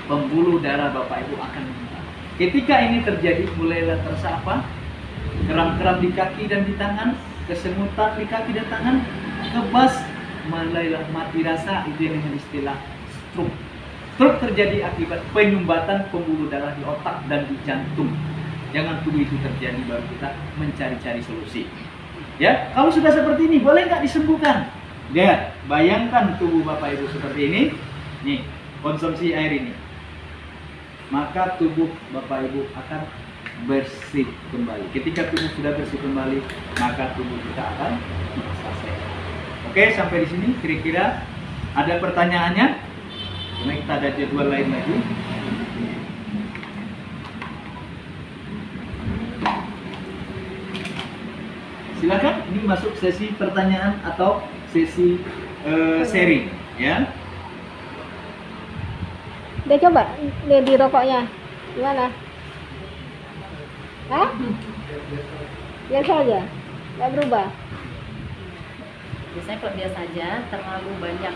Pembuluh darah Bapak Ibu akan meningkat. Ketika ini terjadi, mulailah terasa apa? Kram-kram di kaki dan di tangan, kesemutan di kaki dan tangan, kebas, mulailah mati rasa, itu yang dengan istilah stroke. Stroke terjadi akibat penyumbatan pembuluh darah di otak dan di jantung. Jangan tunggu itu terjadi baru kita mencari-cari solusi. Ya, kalau sudah seperti ini, boleh nggak disembuhkan? Lihat, bayangkan tubuh Bapak Ibu seperti ini. Nih, konsumsi air ini. Maka tubuh Bapak Ibu akan bersih kembali. Ketika tubuh sudah bersih kembali, maka tubuh kita akan selesai. Oke, sampai di sini kira-kira ada pertanyaannya? Karena kita ada jadwal lain lagi. Silakan, ini masuk sesi pertanyaan atau sesi sharing, ya. Dia coba di rokoknya. Gimana? Hah? Biasa aja. Nggak berubah. Biasanya kalau biasa aja terlalu banyak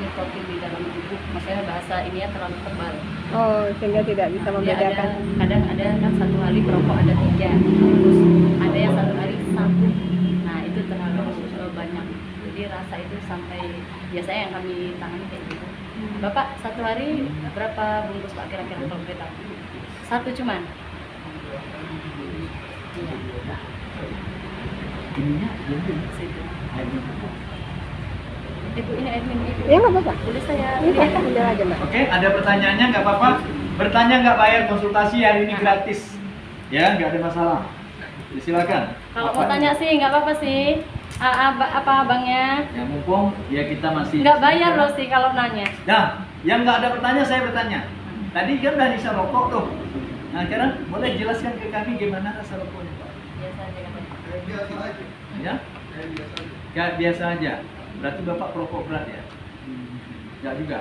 nikotin di dalam tubuh, maksudnya bahasa ini ya terlalu tebal. Oh, sehingga tidak bisa Dia membedakan. kadang ada kan satu hari perokok ada 3, terus ada yang satu hari 1. Nah itu terlalu banyak. Jadi rasa itu sampai biasanya yang kami tangani kayak gitu. Bapak satu hari berapa bungkus Pak kira-kira kalau kita? 1 cuman. Iya. Ininya Situ. Ibu ini admin ibu. Ya nggak apa-apa. Boleh saya Ini lihat? ambil aja mbak. Oke, ada pertanyaannya nggak apa-apa. Bertanya nggak bayar, konsultasi hari ini gratis. Ya, nggak ada masalah. Silakan. Kalau mau tanya sih nggak apa-apa sih. Apa abangnya? Ya mumpung ya kita masih. Nggak bayar loh sih kalau nanya. Nah, yang nggak ada pertanyaan saya bertanya. Tadi kan udah bisa rokok tuh. Nah, sekarang boleh jelaskan ke kami gimana rasa rokoknya, Pak? Biasa aja katanya. Ya? Kayak biasa aja. Berarti Bapak perokok berat ya? Enggak juga.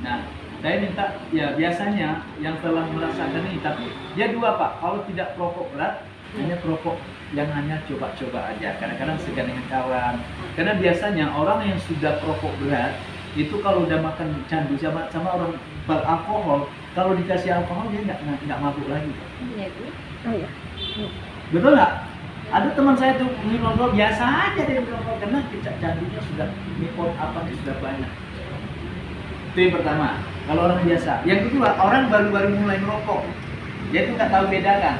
Nah, saya minta ya biasanya yang telah merasakan ini, tapi dia dua Pak. Kalau tidak perokok berat, hanya perokok yang hanya coba-coba aja. Kadang-kadang segan dengan kawan. Karena biasanya orang yang sudah perokok berat itu kalau udah makan candu sama orang beralkohol, kalau dikasih alkohol dia nggak mabuk lagi. Iya Bu. Oh iya. Betul nggak? Ada teman saya tuh minum rokok biasa aja dia merokok karena candunya sudah nikot apa sudah banyak. Itu yang pertama. Kalau orang biasa. Yang kedua orang baru-baru mulai merokok, dia tuh nggak tahu bedakan.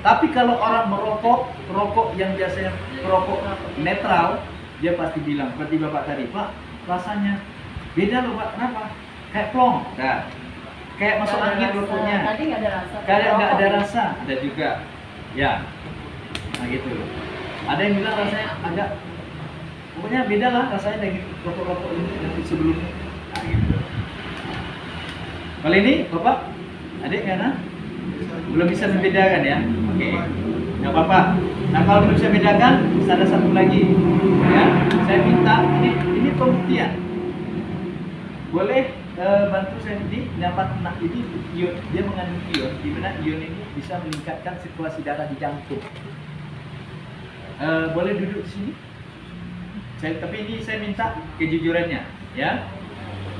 Tapi kalau orang merokok yang biasanya merokok netral, dia pasti bilang seperti Bapak tadi, Pak rasanya beda loh Pak. Kenapa? Kayak plong. Nah, kayak masuk angin rokoknya. Tadi nggak ada rasa. Kayak nggak ada rasa. Ada juga. Ya. Nah gitu. Ada yang bilang rasanya agak, pokoknya beda lah rasanya dari rokok-rokok ini dari sebelumnya. Nah gitu. Kali ini Bapak, adik karena belum bisa membedakan ya. Oke. Nggak apa-apa. Nah kalau belum bisa bedakan, ada satu lagi. Ya, saya minta ini pembuktian. Boleh bantu saya di dapat ini ion, dia mengandung ion, di mana ion ini bisa meningkatkan sirkulasi darah di jantung. Boleh duduk di sini. Tapi ini saya minta kejujurannya, ya.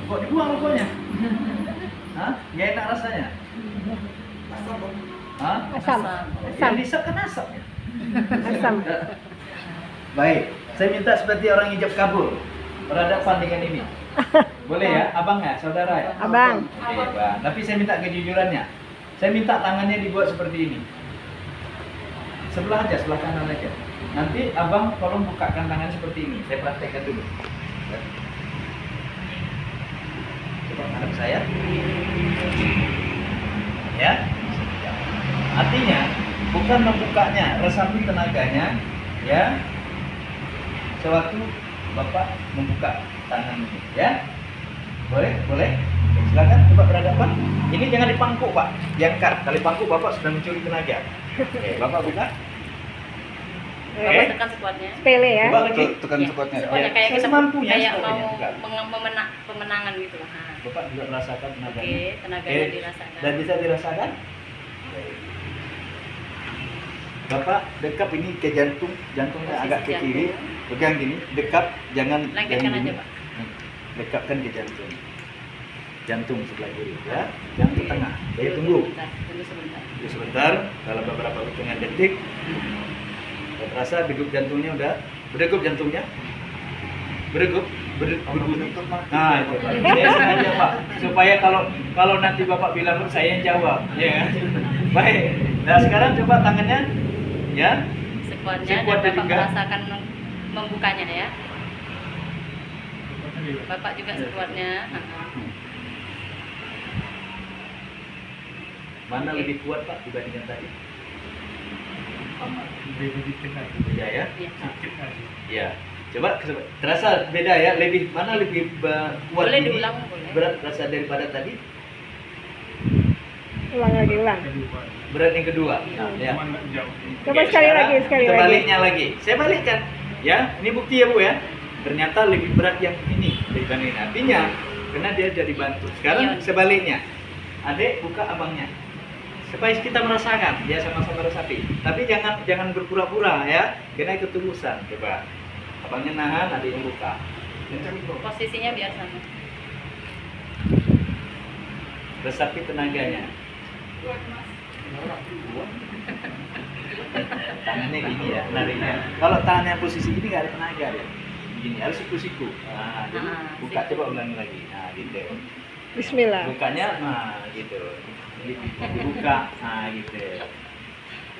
Kok dibuang rokoknya? Hah? Nggak enak rasanya? Hah? Asam. Yang disap kan asap ya? Asam. Baik, saya minta seperti orang hijab kabul berhadapan dengan ini. Boleh ya, abang ya, saudara ya? Abang. Oke, Bang. Tapi saya minta kejujurannya. Saya minta tangannya dibuat seperti ini. Sebelah aja, sebelah kanan aja. Nanti abang tolong bukakan tangan seperti ini. Saya praktekkan dulu. Coba hadap saya. Ya. Artinya bukan membukanya, resapi tenaganya, ya. Sewaktu Bapak membuka tangan ini, ya. Boleh? Boleh? Oke, silakan coba berhadapan. Ini jangan dipangkuk, Pak. Diangkat. Kalau dipangkuk Bapak sudah mencuri tenaga. Oke, Bapak buka. Bapak tekan sekuatnya. Sepele ya. Coba lagi. Tekan Iya, sekuatnya. sekuatnya kayak kita semampunya, kayak sepokoknya, mau bukan. pemenangan gitu. Nah. Bapak juga merasakan tenaganya. Oke, tenaganya Oke, dirasakan. dan bisa dirasakan? Bapak dekap ini ke jantung, jantungnya Posisi agak ke kiri, jantung. pegang gini, dekap, jangan Lengketkan gini. aja, Pak. Dekapkan ke jantung, jantung sebelah kiri, ya, yang ke tengah. Jadi tunggu, Tunggu sebentar. tunggu sebentar, dalam beberapa hitungan detik, terasa degup jantungnya udah, berdegup jantungnya, berdegup, berbunyi. Nah, itu Pak. Saya sengaja Pak, supaya kalau nanti Bapak bilang saya yang jawab, ya kan? Baik. Nah sekarang coba tangannya, ya. Sekuatnya Sekuat dan Bapak juga. merasakan membukanya ya. Bapak juga sekuatnya. Mana Oke. lebih kuat Pak dibandingkan tadi? Beda ya? Iya. Iya. Coba terasa beda ya? Mana lebih kuat Boleh ini? diulang, boleh. Berat rasa daripada tadi? Ulang lagi, ulang. Berat yang kedua. Iya. Ya. Coba Oke, sekali sekarang lagi, sekali kita lagi. baliknya lagi. Saya balikkan. Ya, ini bukti ya Bu ya. ternyata lebih berat yang ini dibanding ini. Artinya karena dia jadi bantu. Sekarang Iya. sebaliknya, adik buka abangnya supaya kita merasakan dia sama-sama resapi. Tapi jangan berpura-pura ya, karena itu tulusan. Coba abangnya nahan, adiknya buka. Posisinya biar sama. Resapi tenaganya. Tangannya gini ya, nariknya. Kalau tangannya posisi ini nggak ada tenaga ya. Gini harus siku-siku. Nah, jadi buka, coba ulangi lagi. Nah, gitu. Bismillah. Bukanya, nah gitu. Dibuka, nah gitu.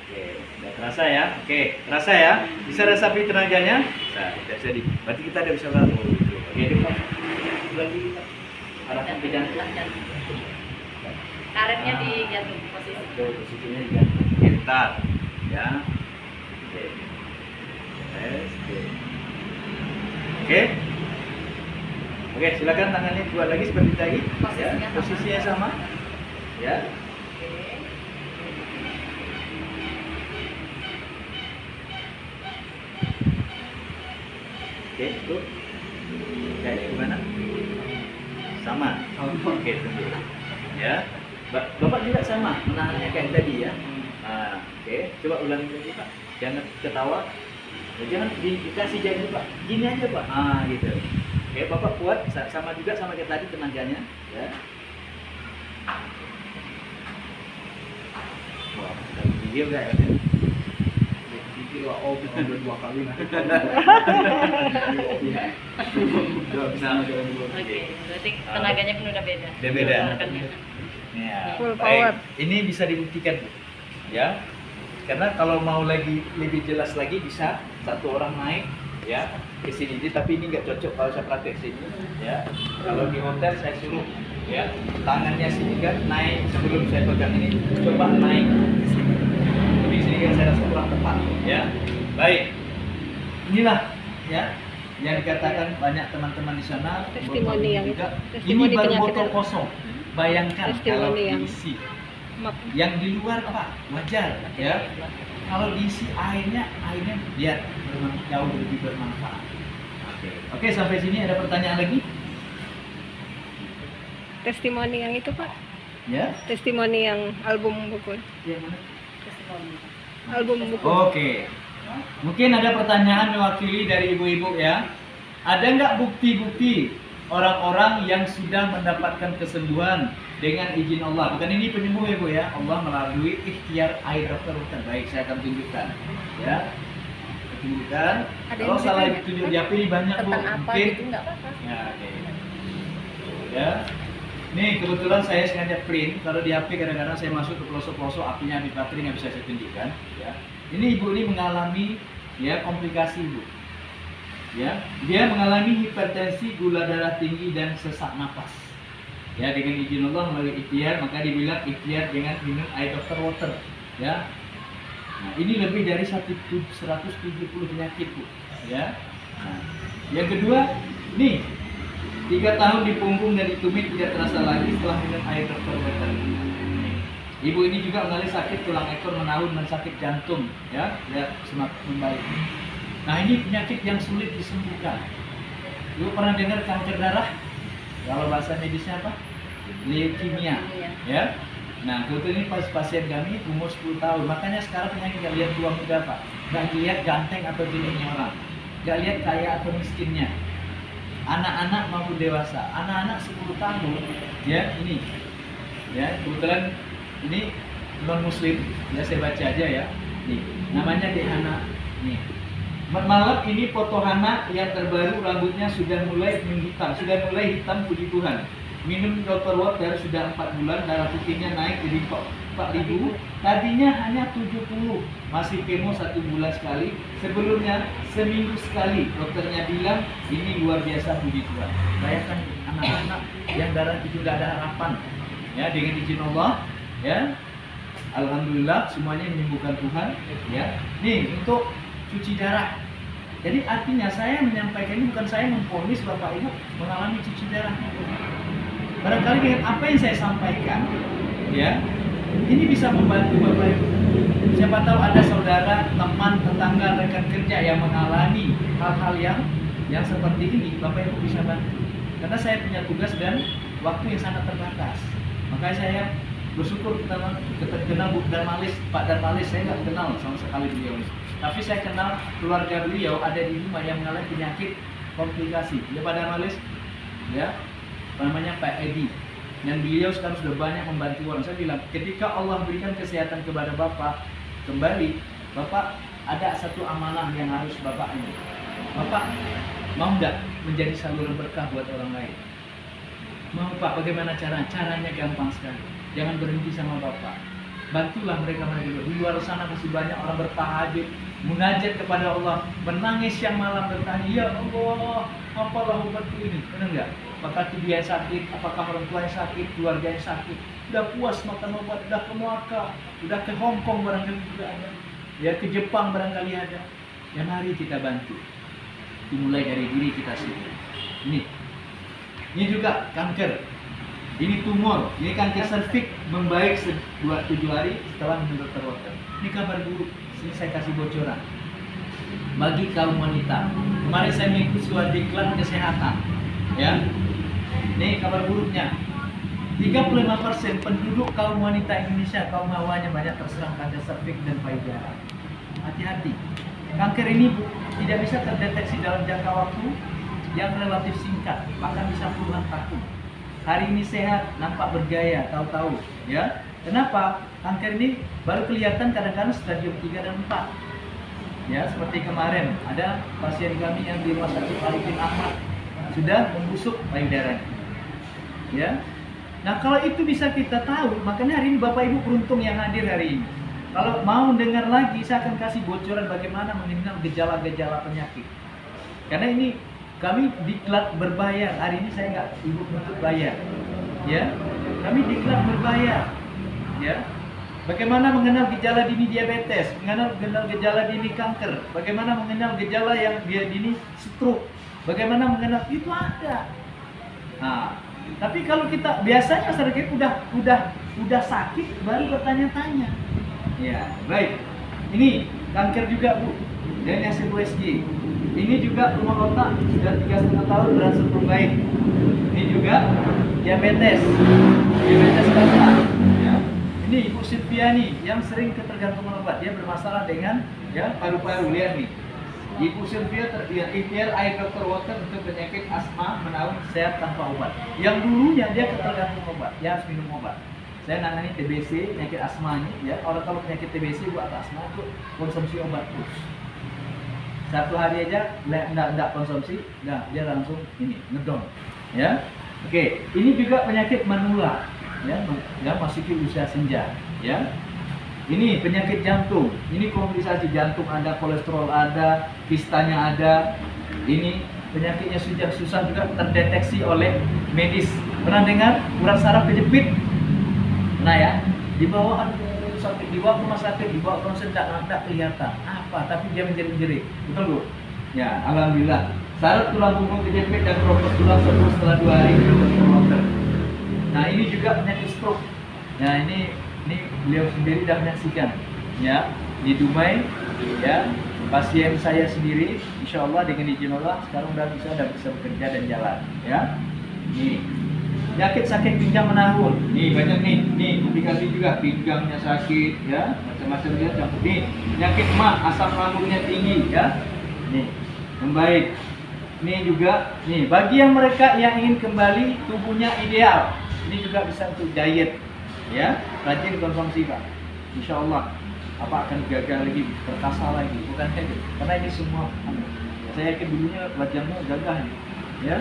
Oke, udah terasa ya? Oke, terasa ya? Bisa resapi tenaganya? Bisa, bisa di. Berarti kita udah bisa bantu. Oke, depan. Lagi arahkan ke jantung. Karetnya di jantung posisi. Betul, posisinya di jantung. Pintar, ya. Oke. Oke. Oke. Oke, silakan tangannya buat lagi seperti tadi. Ya, Posisinya sama. posisinya sama. Ya. Oke, tuh. Kayaknya gimana? Sama. Oke, tunggu. Ya. Bapak juga sama, menahannya kayak tadi ya. Nah, oke, coba ulangi lagi Pak. Jangan ketawa. Jangan dikasih janji Pak. Gini aja Pak. Ah, gitu. Oke, Bapak kuat sama juga sama kayak tadi tenaganya, ya. Wah, dari video enggak ya? Video udah 2 kali nanti. Iya. Udah bisa jalan dulu. Oke, berarti tenaganya pun udah beda. Udah beda. Gerakannya. Ya, Full baik. power. Ini bisa dibuktikan, Bu. Ya. Karena kalau mau lagi lebih jelas lagi bisa satu orang naik ya ke sini. Tapi ini nggak cocok kalau saya praktek sini ya. Kalau di hotel saya suruh ya tangannya sini kan naik sebelum saya pegang ini, coba naik ke sini. Di sini kan saya rasa kurang tepat ya. Baik. Inilah ya yang dikatakan banyak teman-teman di sana. Testimoni yang juga. testimoni Ini baru penyakit botol itu. kosong. Bayangkan kalau Testimoni yang- diisi Maaf. yang di luar Pak wajar ya. Kalau diisi airnya biar jauh lebih bermanfaat. Oke, sampai sini ada pertanyaan lagi? Testimoni yang itu Pak. Ya? Testimoni yang album buku. Yang mana? Testimoni. Album buku. Oke. Mungkin ada pertanyaan mewakili dari ibu-ibu ya. Ada nggak bukti-bukti orang-orang yang sudah mendapatkan kesembuhan dengan izin Allah? Bukan ini penyembuh ya Bu ya. Allah melalui ikhtiar air dokter terbaik. Saya akan tunjukkan. Ya. Saya tunjukkan. Ada Kalau yang salah ditanya? ditunjuk di HP ini banyak Bu. Tentang apa Mungkin. gitu nggak apa-apa. Ya, oke. Ya. Nih kebetulan saya sengaja print. Kalau di HP kadang-kadang saya masuk ke pelosok-pelosok, apinya habis baterai nggak bisa saya tunjukkan. Ya. Ini ibu ini mengalami ya komplikasi Bu. Ya, dia mengalami hipertensi, gula darah tinggi dan sesak napas. Ya, dengan izin Allah melalui ikhtiar, maka dibilang ikhtiar dengan minum air dokter water. Ya. Nah, ini lebih dari 170 penyakit Bu. Ya. Nah, yang kedua, nih 3 tahun di punggung dan di tumit tidak terasa lagi setelah minum air dokter water. Ibu ini juga mengalami sakit tulang ekor menahun dan sakit jantung, ya, semakin membaik. Nah, ini penyakit yang sulit disembuhkan. Ibu pernah dengar kanker darah? Kalau bahasa medisnya apa? Leukemia, ya. Nah, kebetulan ini pasien kami umur 10 tahun, makanya sekarang penyakit nggak lihat tua muda Pak, nggak lihat ganteng atau jeleknya orang, nggak lihat kaya atau miskinnya. Anak-anak maupun dewasa, anak-anak 10 tahun, ya ini, ya kebetulan ini non muslim, ya saya baca aja ya, nih namanya Dehana, nih. Malam ini foto Hana yang terbaru, rambutnya sudah mulai menghitam, sudah mulai hitam puji Tuhan. Minum Dr. Water sudah 4 bulan, darah putihnya naik jadi 4.000. Tadinya hanya 70, masih kemo 1 bulan sekali. Sebelumnya seminggu sekali. Dokternya bilang ini luar biasa puji Tuhan. Bayangkan anak-anak yang darah itu tidak ada harapan. Ya, dengan izin Allah, ya. Alhamdulillah semuanya menyembuhkan Tuhan. Ya, nih untuk cuci darah. Jadi artinya saya menyampaikan ini bukan saya memponis Bapak Ibu mengalami cuci darah. Barangkali dengan apa yang saya sampaikan, ya, ini bisa membantu Bapak Ibu. Siapa tahu ada saudara, teman, tetangga, rekan kerja yang mengalami hal-hal yang yang seperti ini Bapak Ibu bisa bantu. Karena saya punya tugas dan waktu yang sangat terbatas. Makanya saya bersyukur kita kenal Bu Darmalis, Pak Darmalis. Saya nggak kenal sama sekali beliau, tapi saya kenal keluarga beliau ada di rumah yang mengalami penyakit komplikasi. Ya Pak Darmalis, ya namanya Pak Edi. Dan beliau sekarang sudah banyak membantu orang. Saya bilang, ketika Allah berikan kesehatan kepada Bapak, kembali, Bapak ada satu amanah yang harus Bapak ini. Bapak mau nggak menjadi saluran berkah buat orang lain? Mau Pak, bagaimana caranya? Caranya gampang sekali. Jangan berhenti sama Bapak. Bantulah mereka di luar sana, masih banyak orang bertahajud, munajat kepada Allah, menangis siang malam bertanya, ya Allah, apalah obatku ini? Benar nggak? Apakah dia sakit? Apakah orang tua yang sakit? Keluarga yang sakit? Udah puas makan obat, udah ke Melaka, udah ke Hong Kong barangkali juga ada, ya ke Jepang barangkali ada. Ya mari kita bantu. Dimulai dari diri kita sendiri. Ini juga kanker. Ini tumor, ini kanker serviks membaik 7 hari setelah minum Dr. Walter. Ini kabar buruk, ini saya kasih bocoran bagi kaum wanita. Kemarin saya mengikuti sebuah diklat kesehatan, ya. Ini kabar buruknya, 35% penduduk kaum wanita Indonesia, kaum hawanya banyak terserang kanker serviks dan payudara. Hati-hati, kanker ini tidak bisa terdeteksi dalam jangka waktu yang relatif singkat, bahkan bisa puluhan tahun. Hari ini sehat, nampak bergaya, tahu-tahu, ya. Kenapa? Kanker ini baru kelihatan kadang-kadang stadium 3 dan 4. Ya, seperti kemarin ada pasien kami yang di Rumah Sakit Arifin Ahmad sudah membusuk payudaranya. Ya. Nah, kalau itu bisa kita tahu, makanya hari ini Bapak Ibu beruntung yang hadir hari ini. Kalau mau dengar lagi, saya akan kasih bocoran bagaimana mengenal gejala-gejala penyakit. Karena ini kami diklat berbayar. Hari ini saya nggak ibu untuk bayar, ya. Kami diklat berbayar, ya. Bagaimana mengenal gejala dini diabetes, mengenal gejala dini kanker, bagaimana mengenal gejala yang dia dini stroke, bagaimana mengenal itu ada. Nah, tapi kalau kita biasanya masyarakat udah sakit baru bertanya-tanya. Ya, baik. Ini kanker juga Bu, dan yang USG. Ini juga tumor otak sudah 3,5 tahun berangsur membaik. Ini juga diabetes kata. Ya. Ini Ibu Silviani yang sering ketergantungan obat. Dia bermasalah dengan ya paru-paru. Lihat nih. Ibu Silvia ikhtiar air Dr. Walter untuk penyakit asma menahun sehat tanpa obat. Yang dulunya dia ketergantungan obat, dia harus minum obat. Saya nangani TBC, penyakit asma ini. Ya, orang kalau penyakit TBC buat asma itu konsumsi obat terus. 1 hari aja enggak konsumsi, dia langsung ini ngedon, ya. Oke, ini juga penyakit menular, ya masuki usia senja, ya. Ini penyakit jantung, ini komplikasi jantung ada, kolesterol ada, kistanya ada. Ini penyakitnya sudah susah juga terdeteksi oleh medis. Pernah dengar urat saraf kejepit? Nah ya, di bawah sakit, dibawa ke rumah sakit, dibawa ke rumah sakit, tidak kelihatan apa, tapi dia menjerit-jerit, betul Bu? Ya, alhamdulillah. Saraf tulang punggung kejepit dan keropos tulang sembuh setelah 2 hari minum Dr. Walter. Nah, ini juga penyakit stroke. Nah, ini beliau sendiri sudah menyaksikan, ya, di Dumai, ya, pasien saya sendiri, insya Allah dengan izin Allah sekarang sudah bisa bekerja dan jalan, ya. Nih. Penyakit sakit pinggang menahun, nih banyak nih komplikasi juga, pinggangnya sakit, ya macam-macam dia campur. Nih penyakit mah, asam lambungnya tinggi, ya, nih membaik. Nih juga, nih bagi yang mereka yang ingin kembali tubuhnya ideal, ini juga bisa untuk diet, ya, rajin konsumsi Pak. Insya Allah apa akan gagal lagi, perkasa lagi, bukan kayak gitu. Karena ini semua, saya yakin dulunya wajahnya gagah, ya.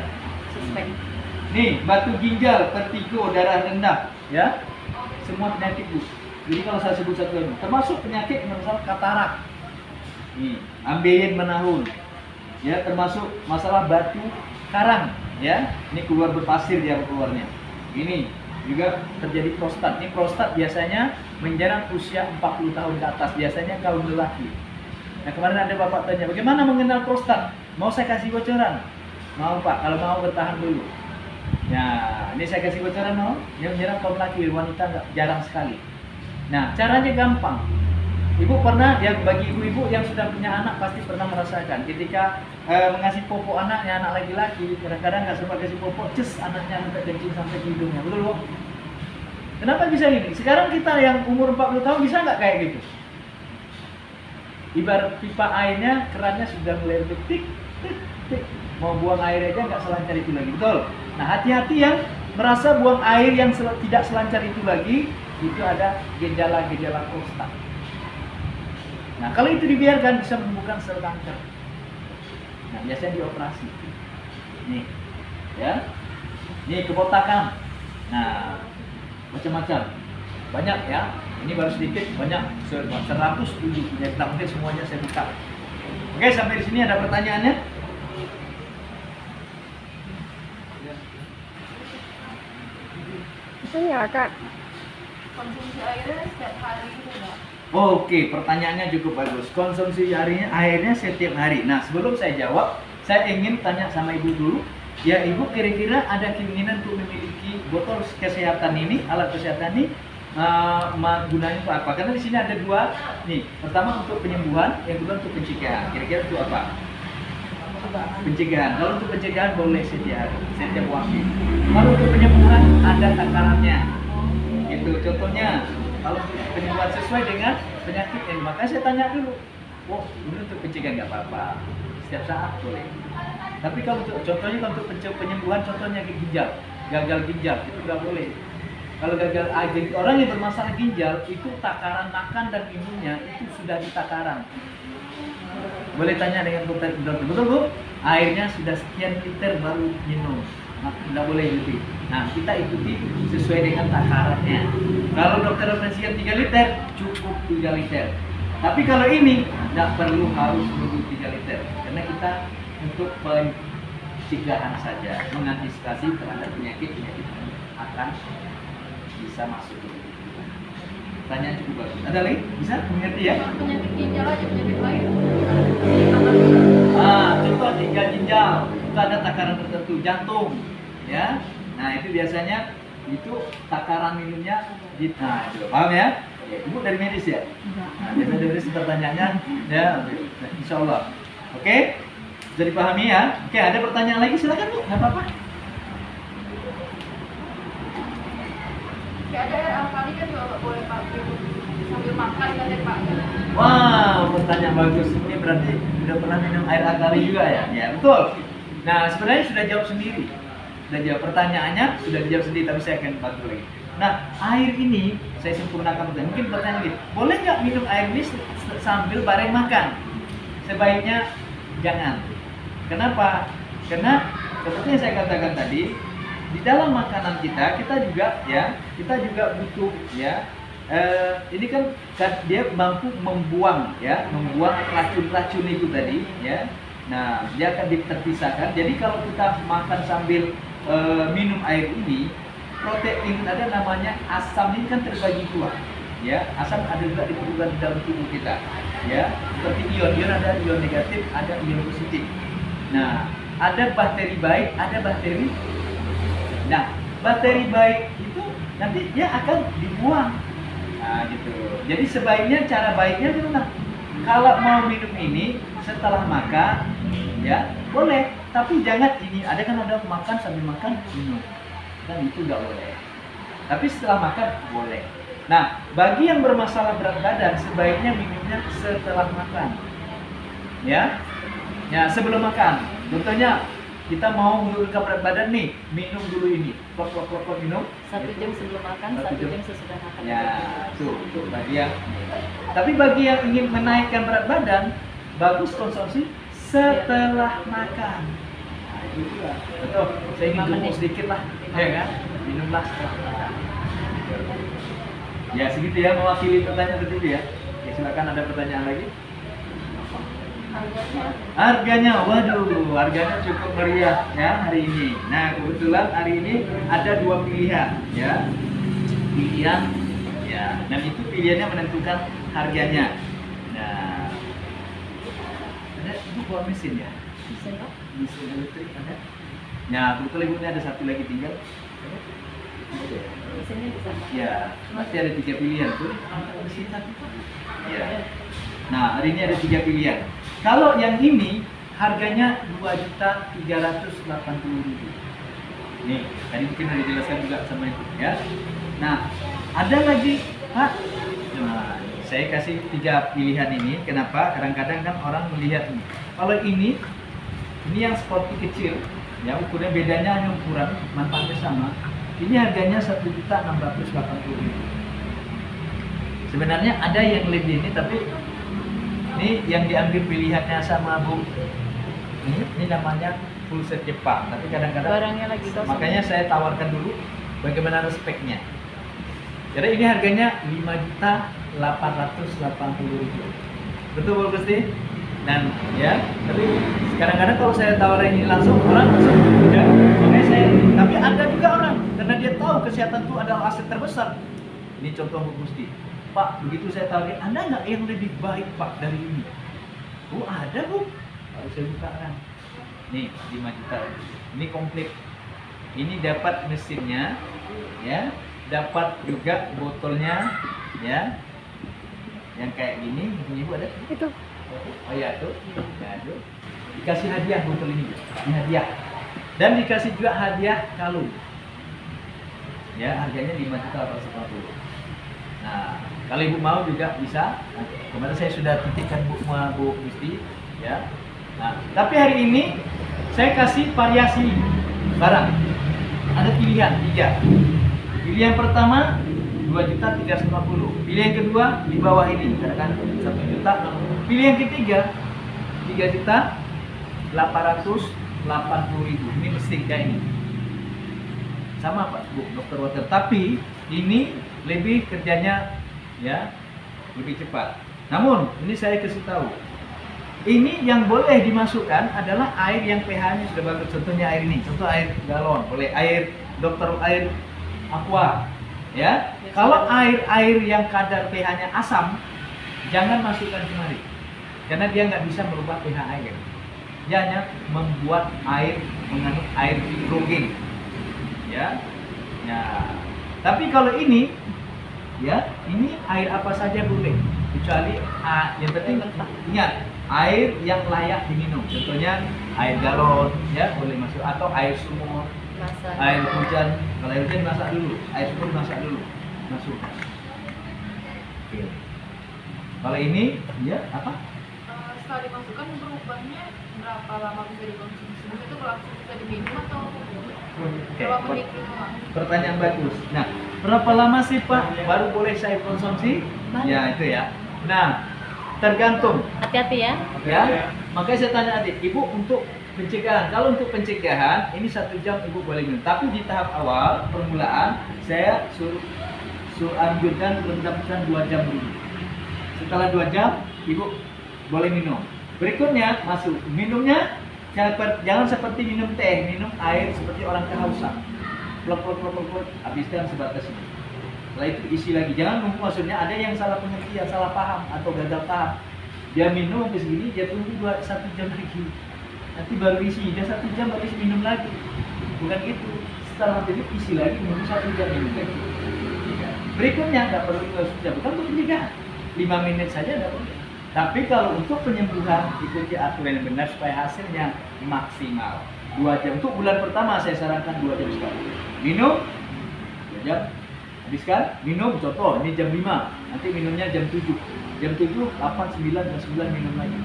Suspek. Nih, batu ginjal, vertigo, darah rendah, ya. Semua penyakit Bu. Jadi kalau saya sebut satu ini, termasuk penyakit misalnya katarak. Nih, ambeien menahun. Ya, termasuk masalah batu karang, ya. Ini keluar berpasir dia keluarnya. Ini juga terjadi prostat. Ini prostat biasanya menjelang usia 40 tahun ke atas, biasanya kaum lelaki. Nah, kemarin ada Bapak tanya, bagaimana mengenal prostat? Mau saya kasih bocoran? Mau Pak, kalau mau bertahan dulu. Nah, ini saya kasih bocoran, yang menyerang kaum laki, wanita jarang sekali. Nah, caranya gampang. Ibu pernah, ya bagi ibu-ibu yang sudah punya anak pasti pernah merasakan ketika mengasih popok anaknya, anak laki-laki, kadang-kadang nggak sempat kasih popok, anaknya sampai kencing sampai ke hidungnya, betul Bu? Kenapa bisa gini? Sekarang kita yang umur 40 tahun bisa nggak kayak gitu? Ibarat pipa airnya, kerannya sudah mulai tik, tik, tik. Mau buang air aja nggak selancar itu lagi, betul? Nah hati-hati yang merasa buang air yang tidak selancar itu lagi, itu ada gejala-gejala prostat. Nah, kalau itu dibiarkan bisa menimbulkan sel kanker. Nah, biasanya dioperasi. Nih, ya. Nih kebotakan. Nah, macam-macam. Banyak ya. Ini baru sedikit, banyak 107 penyakit. Mungkin semuanya saya buka. Oke, sampai di sini ada pertanyaannya? Iya Kak. Konsumsi airnya setiap hari gitu Mbak. Oke, pertanyaannya cukup bagus. Konsumsi airnya setiap hari. Nah, sebelum saya jawab, saya ingin tanya sama Ibu dulu. Ya, Ibu kira-kira ada keinginan untuk memiliki botol kesehatan ini, alat kesehatan ini, gunanya untuk apa? Karena di sini ada dua. Nih, pertama untuk penyembuhan, yang kedua untuk pencegahan. Kira-kira untuk apa? Pencegahan. Kalau untuk pencegahan boleh setiap waktu. Kalau untuk penyembuhan ada takarannya. Gitu. Contohnya, kalau penyembuhan sesuai dengan penyakitnya, makanya saya tanya dulu. Oh, ini untuk pencegahan nggak apa-apa. Setiap saat boleh. Tapi kalau contohnya kalau untuk penyembuhan, contohnya ginjal, gagal ginjal itu nggak boleh. Kalau gagal orang yang bermasalah ginjal itu takaran makan dan minumnya itu sudah di takaran. Boleh tanya dengan dokter, betul Bu? Airnya sudah sekian liter baru minum, tidak boleh lebih. Nah, kita ikuti sesuai dengan takarannya. Kalau dokter referensikan 3 liter, cukup 3 liter. Tapi kalau ini, tidak perlu harus lebih 3 liter. Karena kita untuk pencegahan saja, mengantisipasi terhadap penyakit-penyakit akan bisa masuk. Pertanyaan cukup bagus. Ada lagi? Bisa mengerti ya? Penyakit ginjal aja, penyakit lain. Contoh ginjal, itu ada takaran tertentu, jantung, ya. Nah itu biasanya itu takaran minumnya, nah itu paham ya? Ibu dari medis ya? Nah, dari medis pertanyaannya, ya, insya Allah. Oke, bisa dipahami ya? Oke, ada pertanyaan lagi silakan Bu, nggak apa-apa. Kayak ada air alkali kan juga nggak boleh pakai sambil makan kan ya Pak? Wow, pertanyaan bagus. Ini berarti sudah pernah minum air alkali juga ya? Ya betul. Nah sebenarnya sudah jawab sendiri. Sudah jawab pertanyaannya, sudah dijawab sendiri, tapi saya akan bantu lagi. Nah air ini saya sempurnakan pertanyaan. Mungkin pertanyaan lagi, boleh nggak minum air ini sambil bareng makan? Sebaiknya jangan. Kenapa? Karena seperti yang saya katakan tadi, di dalam makanan kita juga butuh ya. Ini kan dia mampu membuang racun-racun itu tadi ya. Nah dia akan terpisahkan. Jadi kalau kita makan sambil minum air ini, protein ada namanya asam ini kan terbagi dua ya. Asam ada juga diperlukan di dalam tubuh kita ya. Seperti ion ada ion negatif, ada ion positif. Nah ada bakteri baik, ada bakteri. Nah bakteri baik itu nanti dia akan dibuang. Nah gitu. Jadi sebaiknya cara baiknya gimana? Kalau mau minum ini setelah makan, ya boleh. Tapi jangan ini. Ada makan sambil makan minum, kan itu nggak boleh. Tapi setelah makan boleh. Nah, bagi yang bermasalah berat badan sebaiknya minumnya setelah makan. Ya, sebelum makan. Contohnya kita mau menurunkan berat badan nih, minum dulu ini, klok minum. 1 jam sebelum makan, 1 jam sesudah makan. Ya, tuh bagi yang. Tapi bagi yang ingin menaikkan berat badan, bagus konsumsi setelah makan. Nah, itu juga. Betul. Saya ingin gemuk sedikit lah, ya kan? Minumlah setelah makan. Ya segitu ya, mewakili pertanyaan tadi ya. Ya silakan, ada pertanyaan lagi. Harganya, waduh, harganya cukup meriah ya hari ini. Nah kebetulan hari ini ada 2 pilihan ya, dan itu pilihannya menentukan harganya. Nah, ada ibu bawa mesin ya? Mesin elektrik ada? Nah kebetulan ibunya ada 1 lagi tinggal. Di sini bisa. Ya, pasti ada 3 pilihan tuh. Ya. Nah, hari ini ada 3 pilihan. Kalau yang ini harganya 2.380.000. Nih, tadi mungkin udah dijelaskan juga sama itu ya. Nah, ada lagi, Pak. Nah, saya kasih 3 pilihan ini. Kenapa? Kadang-kadang kan orang melihat ini. Kalau ini yang sporty kecil, ya ukurannya bedanya hanya ukuran, manfaatnya sama. Ini harganya 1.680.000. Sebenarnya ada yang lebih ini, tapi ini yang diambil pilihannya sama Bu. Ini namanya full set Jepang, tapi kadang-kadang Barangnya lagi kosong. makanya saya tawarkan dulu bagaimana speknya. Jadi ini harganya 5.880.000. Betul Bu Gusti? Dan ya, tapi kadang-kadang kalau saya tawarin ini langsung orang langsung ya, makanya saya. Tapi ada juga orang karena dia tahu kesehatan itu adalah aset terbesar. Ini contoh Bu Gusti. Pak, begitu saya tawarin, ada nggak yang lebih baik Pak dari ini? Oh ada Bu. Kalau saya buka kan. Nih 5 juta. Ini komplit. Ini dapat mesinnya, ya, dapat juga botolnya, ya, yang kayak gini. Ini Ibu ada? Itu. Oh iya tuh, ya, tuh. Dikasih hadiah botol ini, ini hadiah. Dan dikasih juga hadiah kalung. Ya, harganya 5.880.000. Nah, kalau Ibu mau juga bisa. Nah, kemarin saya sudah titipkan Bu Gusti, ya. Nah, tapi hari ini saya kasih variasi barang. Ada pilihan 3. Pilihan pertama 2.350.000. Pilihan kedua di bawah ini, katakan 1 juta. Pilihan ketiga 3.880.000. Ini mesin kayak ini. Sama Pak Bu, Dr. Water. Tapi ini lebih kerjanya ya lebih cepat. Namun ini saya kasih tahu. Ini yang boleh dimasukkan adalah air yang pH-nya sudah bagus. Contohnya air ini, contoh air galon, boleh air air aqua, ya. Kalau air yang kadar pH-nya asam, jangan masukkan kemari, karena dia nggak bisa merubah pH air. Dia hanya membuat air mengandung air hidrogen, ya. Nah, tapi kalau ini, ya, ini air apa saja boleh, kecuali yang penting ingat air yang layak diminum. Contohnya air galon, ya, boleh masuk, atau air sumur, Masak. air hujan. Kalau air hujan masak dulu, air sumur masak dulu, masuk. Oke. Kalau ini, ya apa? Setelah dimasukkan berubahnya berapa lama bisa dikonsumsi? Mungkin itu langsung bisa diminum atau Oke. berapa menit dulu? Pertanyaan bagus. Nah, berapa lama sih Pak baru boleh saya konsumsi? Banyak. Ya itu ya. Nah, tergantung. Hati-hati ya. Ya, makanya saya tanya adik, Ibu untuk pencegahan. Kalau untuk pencegahan ini 1 jam Ibu boleh minum. Tapi di tahap awal permulaan saya suruh anjurkan rendamkan 2 jam dulu. Setelah 2 jam Ibu boleh minum. Berikutnya masuk minumnya jangan seperti minum teh, minum air seperti orang kehausan. Plok, habiskan sebatas ini. Setelah itu isi lagi. Jangan nunggu, maksudnya ada yang salah pengertian, salah paham atau gagal paham. Dia minum sampai segini, dia tunggu 1 jam lagi. Nanti baru isi, dia 1 jam baru isi minum lagi. Bukan gitu. Setelah itu isi lagi, minum 1 jam minum lagi. Berikutnya nggak perlu sudah, bukan untuk pencegahan. 5 menit saja nggak perlu. Tapi kalau untuk penyembuhan ikuti aturan yang benar supaya hasilnya maksimal. 2 jam. Untuk bulan pertama saya sarankan 2 jam sekali. Minum 2 jam. Habiskan, minum, contoh ini jam 5, nanti minumnya jam 7. Jam 7, 8, 9, jam 9 minum lagi.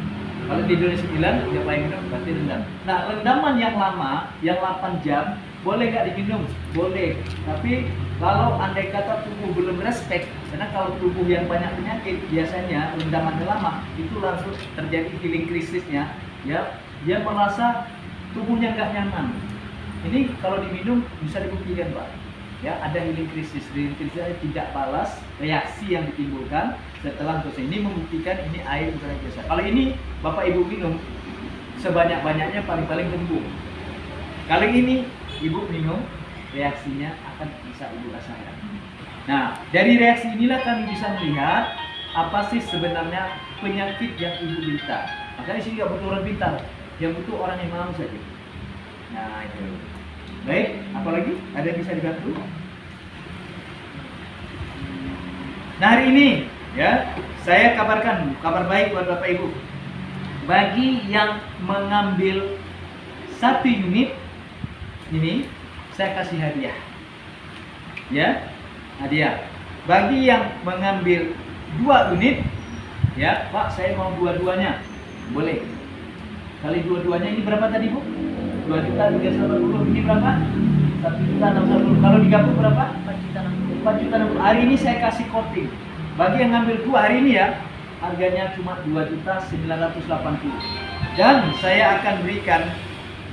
Kalau tidurnya 9, dia paling minum, berarti rendam. Nah, rendaman yang lama, yang 8 jam, boleh nggak diminum? Boleh. Tapi kalau andai kata tubuh belum respect, karena kalau tubuh yang banyak penyakit, biasanya rendamannya lama, itu langsung terjadi healing krisisnya, ya, dia merasa tubuhnya nggak nyaman. Ini kalau diminum bisa dibuktikan Pak. Ya, ada healing krisis tidak balas reaksi yang ditimbulkan setelah dosis. Ini membuktikan ini air bukan air biasa. Kalau ini Bapak Ibu minum sebanyak-banyaknya paling-paling sembuh. Kali ini Ibu minum, reaksinya akan bisa Ibu rasakan. Nah, dari reaksi inilah kami bisa melihat apa sih sebenarnya penyakit yang Ibu derita. Makanya sih nggak butuh orang pintar, yang butuh orang yang mau saja. Nah itu. Baik, apalagi ada yang bisa dibantu? Nah hari ini ya saya kabarkan kabar baik buat Bapak Ibu. Bagi yang mengambil 1 unit ini saya kasih hadiah. Ya, hadiah. Bagi yang mengambil 2 unit, ya Pak, saya mau dua-duanya, boleh. Kali dua-duanya ini berapa tadi Bu? 2.380. Ini berapa? 1.680. Kalau digabung berapa? 4.060. 4.060. Hari ini saya kasih coating. Bagi yang ngambil 2 hari ini ya, harganya cuma 2.980. Dan saya akan berikan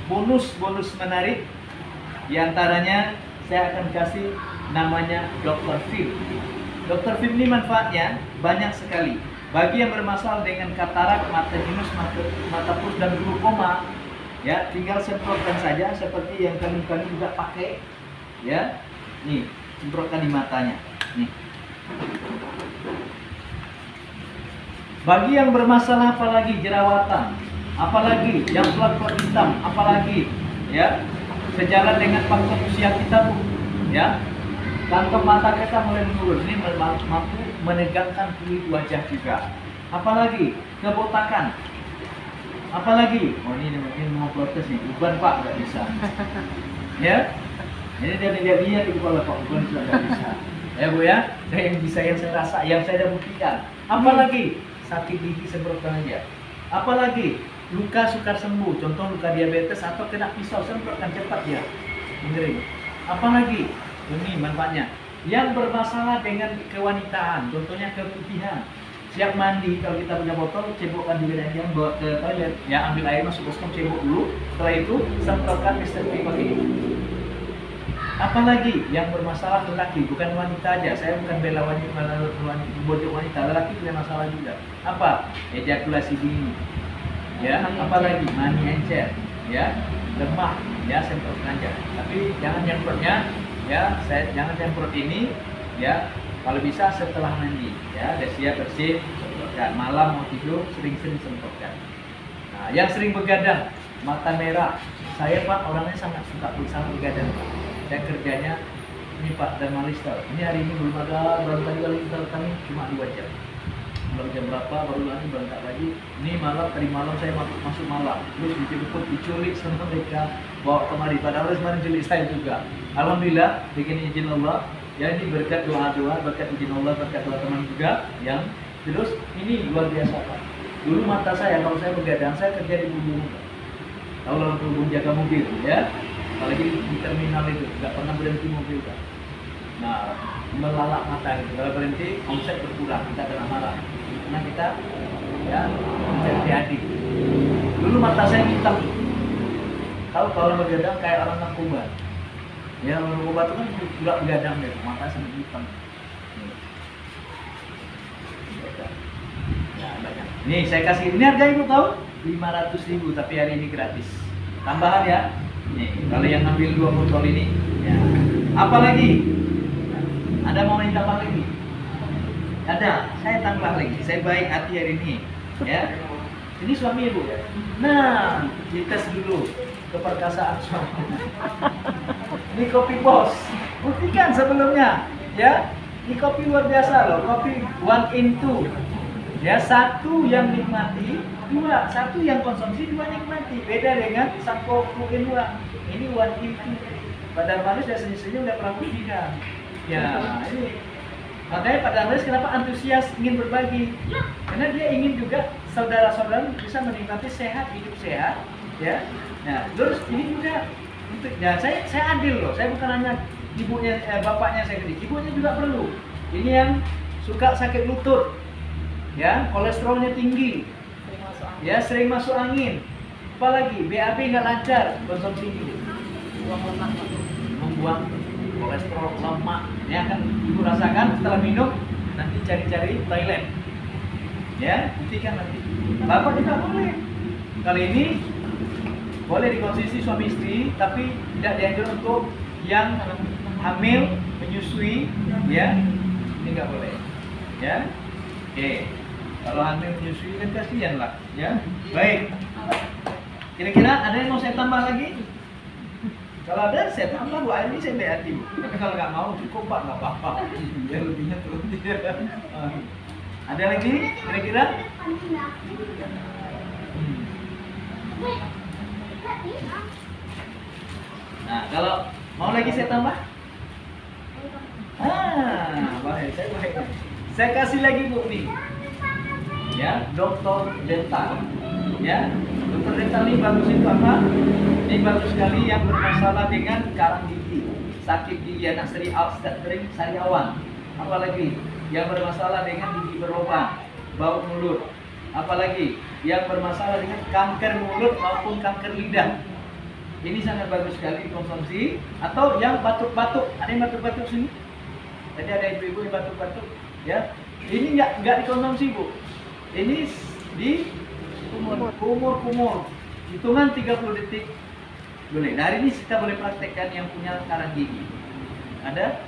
bonus-bonus menarik. Di antaranya saya akan kasih namanya Dr. Phil. Dr. Phil ini manfaatnya banyak sekali. Bagi yang bermasalah dengan katarak, mata minus, mata plus dan glaukoma, ya tinggal semprotkan saja seperti yang kami juga pakai. Ya, nih semprotkan di matanya. Nih. Bagi yang bermasalah apalagi jerawatan, apalagi yang plak-plak hitam, apalagi ya sejalan dengan faktor usia kita Bu, ya kantong mata kita mulai menurun, ini mampu menegangkan kulit wajah juga. Apalagi kebotakan, apalagi ini mungkin mau protes nih, uban Pak nggak bisa, ya ini dia lihat di kepala Pak, uban sudah nggak bisa, ya Bu ya, yang bisa yang saya rasa, yang saya sudah buktikan. Apalagi sakit gigi semprotkan aja, apalagi luka sukar sembuh, contoh luka diabetes atau kena pisau semprotkan cepat ya mengering. Apalagi ini manfaatnya yang bermasalah dengan kewanitaan, contohnya keputihan, siap mandi, kalau kita punya botol cebokkan juga aja, bawa ke toilet ya, ambil air masuk baskom, cebok dulu, setelah itu semprotkan Mr. P pakai ini. Apalagi yang bermasalah lelaki, bukan wanita aja, saya bukan bela wanita, bojok wanita, lelaki punya masalah juga. Apa? Ejakulasi dini, ya, apalagi mani encer, ya, lemah, ya semprotkan aja. Tapi jangan nyemprotnya, ya, saya jangan semprot ini, ya, kalau bisa setelah mandi, ya, udah siap bersih, semprotkan. Malam mau tidur sering-sering semprotkan. Nah, yang sering begadang, mata merah, saya Pak orangnya sangat suka begadang. Saya kerjanya ini Pak dermalistel. Ini hari ini belum ada, baru kali kita kami cuma 2 jam. Baru jam berapa baru lagi berangkat lagi. Ini malam, tadi malam saya masuk malam, terus dijemput, diculik sama mereka, bawa kemari. Padahal kemarin culik saya juga. Alhamdulillah bikin izin Allah. Ya ini berkat doa-doa, berkat izin Allah, berkat doa teman juga. Yang terus ini luar biasa Pak. Dulu mata saya kalau saya begadang, saya kerja di Bumbu. Kalau untuk jaga mobil, ya. Apalagi di terminal itu nggak pernah berhenti mobil Pak. Nah, melalak mata itu. Kalau berhenti, omset berkurang, kita kena marah. Karena kita ya mencari adik. Dulu mata saya hitam. Tahu kalau begadang kayak orang narkoba. Ya, orang narkoba itu kan juga begadang deh, mata sangat hitam. Ya, banyak. Nih saya kasih, ini harga Ibu tahu? 500.000, tapi hari ini gratis. Tambahan ya. Nih, kalau yang ngambil 2 botol ini, ya. Apalagi? Ada mau yang tambah lagi? Ada, saya tambah lagi. Saya baik hati hari ini, ya. Ini suami Ibu. Nah, dites dulu keperkasaan suami. Ini kopi Bos. Buktikan sebelumnya, ya. Ini kopi luar biasa loh. Kopi 1 in 2. Ya, 1 yang nikmati, 2, 1 yang konsumsi, 2 nikmati. Beda dengan sampo 2 in 1. Ini 1 in 2. Padahal manis dan senyum-senyum udah pernah buktikan. Ya, ini makanya Pak Darmanis kenapa antusias ingin berbagi? Karena dia ingin juga saudara-saudara bisa menikmati sehat, hidup sehat, ya. Nah, terus ini juga untuk, ya saya adil loh. Saya bukan hanya ibunya, bapaknya saya kritik, ibunya juga perlu. Ini yang suka sakit lutut, ya, kolesterolnya tinggi, ya sering masuk angin, apalagi BAB nggak lancar, konsumsi ini, membuang kolesterol, lemak, ya kan Ibu rasakan setelah minum, nanti cari-cari toilet, ya, buktikan nanti. Bapak juga boleh. Kali ini boleh dikonsumsi suami istri, tapi tidak dianjurkan untuk yang hamil, menyusui, ya, ini nggak boleh, ya. Oke, kalau hamil menyusui kan kasihan lah, ya. Baik. Kira-kira ada yang mau saya tambah lagi? Kalau ada saya tambah Bu, air ini saya beli hati Bu. Tapi kalau nggak mau cukup Pak, nggak apa-apa. Ya lebihnya turun dia. Ada lagi kira-kira? Nah, kalau mau lagi saya tambah? Baik, saya baik. Saya kasih lagi Bu nih. Ya, dokter dental. Ya, dokter dental ini bagus itu apa? Ini bagus sekali yang bermasalah dengan karang gigi, sakit gigi anak sariawan. Apalagi yang bermasalah dengan gigi berlubang, bau mulut. Apalagi yang bermasalah dengan kanker mulut maupun kanker lidah. Ini sangat bagus sekali dikonsumsi. Atau yang batuk-batuk, ada yang batuk-batuk sini? Tadi ada ibu-ibu yang batuk-batuk, ya. Ini nggak dikonsumsi Bu. Ini di kumur. Hitungan 30 detik boleh. Nah, hari ini kita boleh praktekkan yang punya karang gigi. Ada?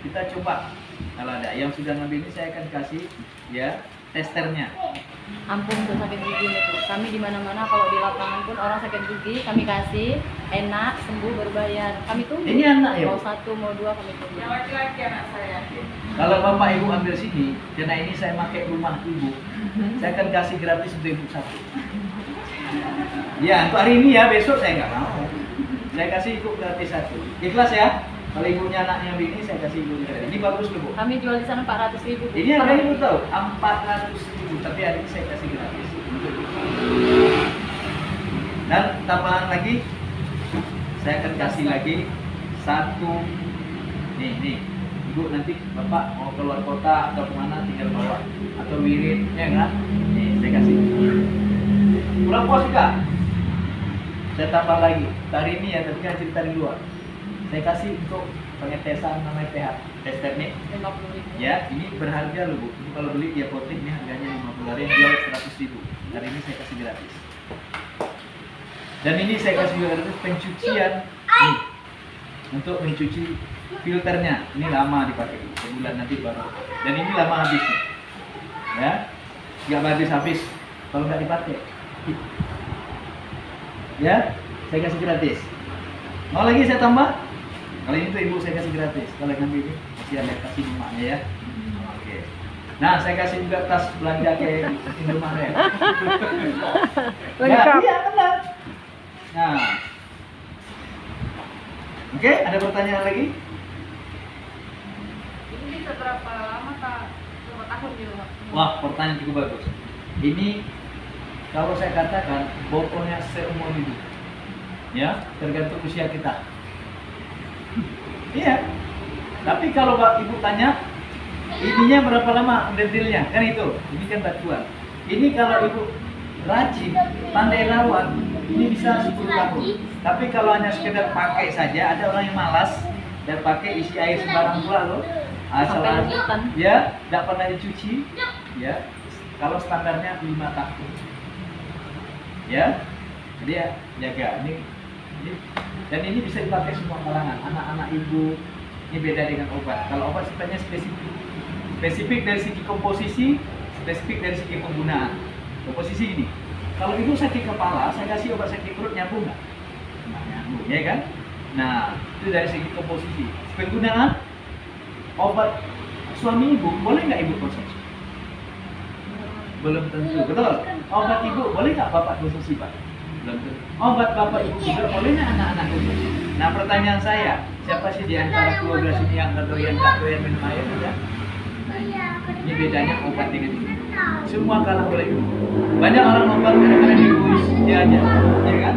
Kita coba. Kalau ada yang sudah ngambil ini saya akan kasih ya testernya. Ampun tuh sakit gigi itu. Kami di mana-mana kalau di lapangan pun orang sakit gigi kami kasih, enak, sembuh, berbayar. Kami tunggu. Ini anak ya? Mau 1, mau 2 kami tunggu. Yang laki-laki anak saya. Kalau Bapak Ibu ambil sini, karena ini saya pakai rumah Ibu, saya akan kasih gratis untuk Ibu satu. Ya, untuk hari ini ya, besok saya nggak mau. Saya kasih Ibu gratis satu. Ikhlas ya? Kalau ibunya anaknya ini, saya kasih Ibu gratis. Ini bagus loh Bu. Kami jual di sana 400.000. Bu. Ini harga Ibu tahu, 400.000, tapi hari ini saya kasih gratis. Dan tambahan lagi, saya akan kasih lagi satu. Nih. Ibu nanti Bapak mau keluar kota atau kemana tinggal bawa atau wirid, ya kan? Nih saya kasih. Kurang puas juga. Saya tambah lagi. Hari ini ya, tapi kan cerita di luar. Saya kasih untuk pengetesan namanya pH tester nih. 50.000. Ya, ini berharga loh Bu. Ini kalau beli di apotek ini harganya 50, hari ini jual 100.000. Hari ini saya kasih gratis. Dan ini saya kasih gratis pencucian nih, untuk mencuci filternya. Ini lama dipakai, sebulan nanti baru. Dan ini lama habisnya. Ya, nggak habis kalau nggak dipakai. Ya, saya kasih gratis. Mau lagi saya tambah? Kalau ini tuh Ibu saya kasih gratis. Kalau yang ini masih ada kasih rumahnya ya. Oke. Nah, saya kasih juga tas belanja kayak Indomaret. Lengkap. Iya benar. Nah, oke, ada pertanyaan lagi? Ini bisa berapa lama Kak? Berapa tahun di rumah? Wah, pertanyaan cukup bagus. Ini kalau saya katakan pokoknya seumur hidup. Ya, tergantung usia kita. Iya. Tapi kalau Ibu tanya, ininya berapa lama detailnya? Kan itu. Ini kan batuan. Ini kalau Ibu rajin, pandai rawat, ini bisa 10 tahun. Tapi kalau hanya sekedar pakai saja, ada orang yang malas dan pakai isi air sembarang pula loh. Asal Sampai rebutan. ya, tidak pernah dicuci. Ya, kalau standarnya 5 tahun. Ya, jadi ya jaga. Ini dan ini bisa dipakai semua kalangan, anak-anak Ibu. Ini beda dengan obat. Kalau obat sifatnya spesifik dari segi komposisi, spesifik dari segi penggunaan. Komposisi ini. Kalau Ibu sakit kepala, saya kasih obat sakit perut, nyambung nggak? Nggak nyambung, ya kan? Nah, itu dari segi komposisi. Penggunaan obat suami Ibu, boleh nggak Ibu konsumsi? Belum tentu, betul. Obat Ibu, boleh nggak Bapak konsumsi, Pak? Belum tentu. Obat Bapak Ibu juga boleh nggak anak-anak konsumsi? Nah, pertanyaan saya, siapa sih di antara keluarga sini yang nggak doyan minum air ya? Nah, ini bedanya obat dengan ini. Semua kalah boleh Ibu. Banyak orang obat kadang-kadang diuis dia aja, ya kan?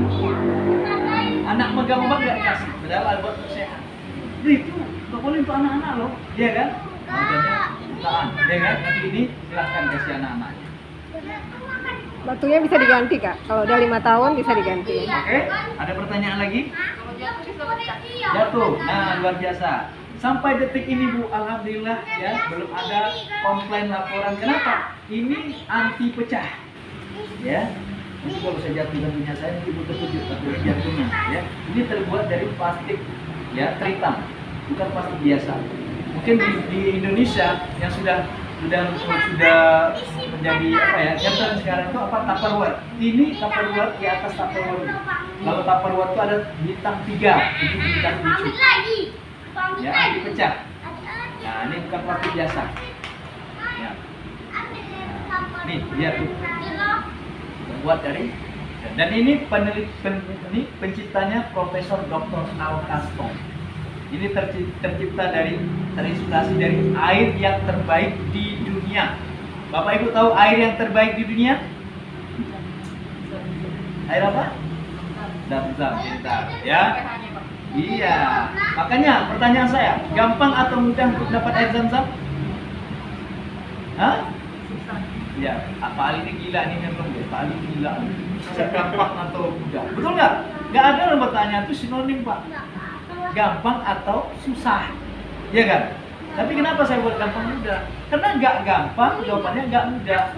Anak megang obat nggak dikasih, padahal obat untuk sehat. Itu nggak boleh untuk anak-anak loh, ya kan? Makanya bukaan, ya kan? Nanti ini silahkan kasih anak-anaknya. Batunya bisa diganti Kak. Kalau udah 5 tahun bisa diganti. Oke, ada pertanyaan lagi? Kalau jatuh bisa pecah. Jatuh, nah luar biasa. Sampai detik ini Bu, alhamdulillah ya belum ada komplain laporan. Kenapa? Ini anti pecah, ya. Nanti kalau saya jatuh punya saya, Ibu terkejut tapi jatuhnya, ya. Ini terbuat dari plastik, ya, tritam, bukan plastik biasa. Mungkin di Indonesia yang sudah menjadi apa ya? Yang tren sekarang itu apa? Tupperware. Ini Tupperware di atas Tupperware. Kalau Tupperware itu ada bintang 3, itu bintang lucu. Ya, anti pecah. Nah, ini bukan plastik biasa. Ya. Nah, nih, lihat tuh. Terbuat dari, dan ini penciptanya Profesor Dr. Al Caston. Ini tercipta terinspirasi dari air yang terbaik di dunia. Bapak Ibu tahu air yang terbaik di dunia? Air apa? Zam-zam, pintar. Ya. Iya. Makanya pertanyaan saya, gampang atau mudah untuk dapat air Zam-zam? Hah? Ya, Pak Ali ini gila nih memang ya. Pak Ali gila. Gampang atau mudah? Betul nggak? Nggak ada orang bertanya itu sinonim Pak. Gampang atau susah, ya kan? Tapi kenapa saya buat gampang mudah? Karena nggak gampang, jawabannya nggak mudah.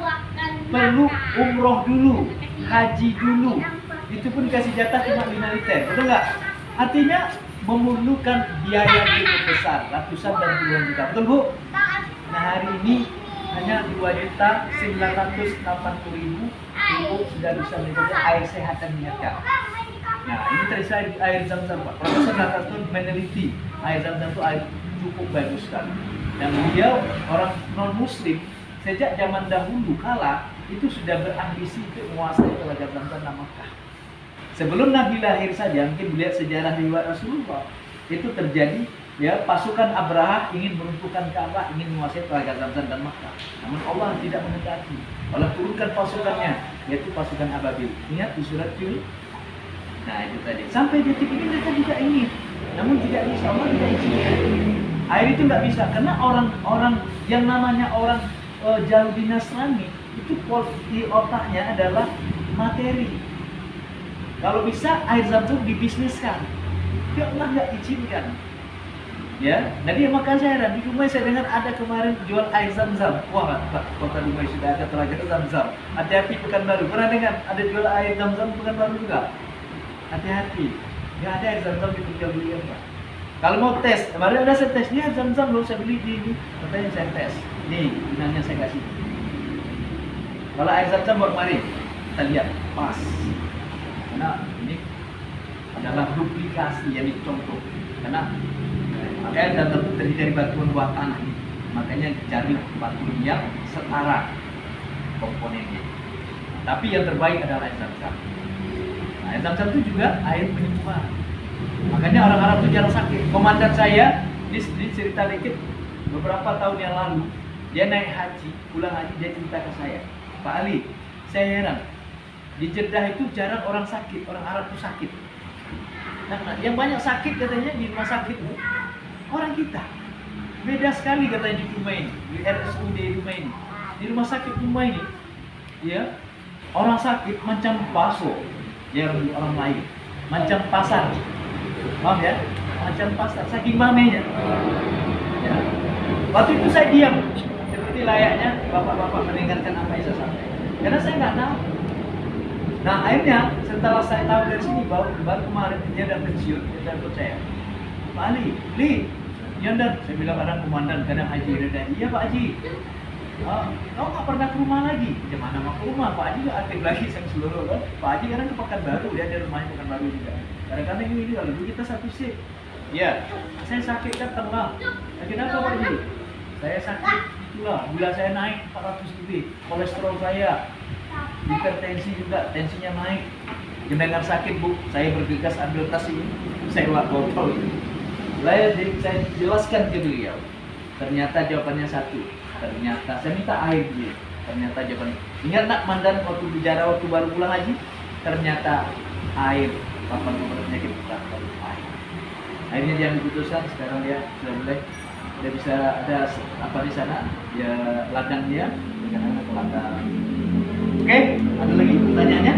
Perlu umroh dulu, haji dulu. Itu pun dikasih jatah cuma 5 liter, betul nggak? Artinya memerlukan biaya yang cukup besar, ratusan dan puluhan juta, betul Bu? Nah hari ini hanya 2.980.000 Ibu sudah bisa menikmati air sehat dan menyegar. Nah, ini terisi air Zam-zam Pak. Profesor Nakaston meneliti air Zam-zam itu air cukup bagus sekali. Dan beliau orang non-muslim sejak zaman dahulu kala itu sudah berambisi untuk menguasai Telaga Zam-zam dan Makkah. Sebelum Nabi lahir saja, mungkin melihat sejarah riwayat Rasulullah, itu terjadi ya pasukan Abraha ingin meruntuhkan Ka'bah, ingin menguasai Telaga Zam-zam dan Makkah. Namun Allah tidak menghendaki. Allah turunkan pasukannya, yaitu pasukan Ababil. Ingat di surat Yunus. Nah itu tadi, sampai detik ini mereka juga ingin, namun tidak bisa, Allah tidak izinkan. Air itu nggak bisa, karena orang-orang yang namanya orang Yahudi Nasrani itu di otaknya adalah materi. Kalau bisa air Zam-zam dibisniskan, ya Allah nggak izinkan. Ya, jadi makanya saya heran, di Dumai saya dengar ada kemarin jual air Zam-zam. Wah, kota Dumai sudah ada Telaga Zam-zam. Hati-hati Pekanbaru, pernah dengar ada jual air Zam-zam Pekanbaru juga? Hati-hati, nggak ada air Zam-zam di perjualbelian Pak. Kalau mau tes, kemarin ada saya tes, ini air Zam-zam loh, saya beli di ini, katanya saya tes. Nih, inangnya saya kasih. Kalau air Zam-zam buat kemarin, kita lihat pas. Karena ini adalah duplikasi, yang contoh. Karena makanya Zam-zam terdiri dari batuan buah tanah ini. Makanya cari batu yang setara komponennya. Tapi yang terbaik adalah air Zam-zam. Air Zam-zam itu juga air penyembuhan. Makanya orang Arab itu jarang sakit. Komandan saya, ini cerita dikit, beberapa tahun yang lalu, dia naik haji, pulang haji, dia cerita ke saya, Pak Ali, saya heran, di Jeddah itu jarang orang sakit, orang Arab itu sakit. Nah, yang banyak sakit katanya di rumah sakit itu, orang kita. Beda sekali katanya di rumah ini, di RSUD rumah ini. Di rumah sakit rumah ini, ya, orang sakit macam bakso. Ya orang lain, macam pasar, paham ya? Macam pasar, saking mamenya. Ya. Waktu itu saya diam, seperti layaknya bapak-bapak mendengarkan apa yang saya sampaikan, karena saya nggak tahu. Nah akhirnya setelah saya tahu dari sini, baru kemarin dia udah pensiun, dia telepon saya, Pak Ali, Li, Yonder, saya bilang ada komandan kadang Haji Reda, iya Pak Haji. Kau nggak pernah ke rumah lagi? Gimana mau ke rumah? Pak Haji nggak aktif lagi sang seluruh kan? Pak Haji kadang ke Pekanbaru, dia ada rumahnya Pekanbaru juga. Kadang-kadang ini kalau dulu kita satu shift. Ya, saya sakit kan tengah. Kenapa Pak Haji? Saya sakit, itulah gula saya naik 400 lebih, kolesterol saya, hipertensi juga, tensinya naik. Mendengar sakit Bu, saya bergegas ambil tas ini, saya buat botol. Saya jelaskan ke beliau. Ternyata jawabannya satu. Ternyata saya minta air dulu. Ternyata jawabannya. Ingat nak mandan waktu bicara waktu baru pulang haji? Ternyata air. Papan nomor penyakit bukan air. Akhirnya dia diputuskan. Sekarang dia sudah mulai. Dia bisa ada apa di sana? Ya ladang dia. Dengan ladang. Oke, ada lagi pertanyaannya?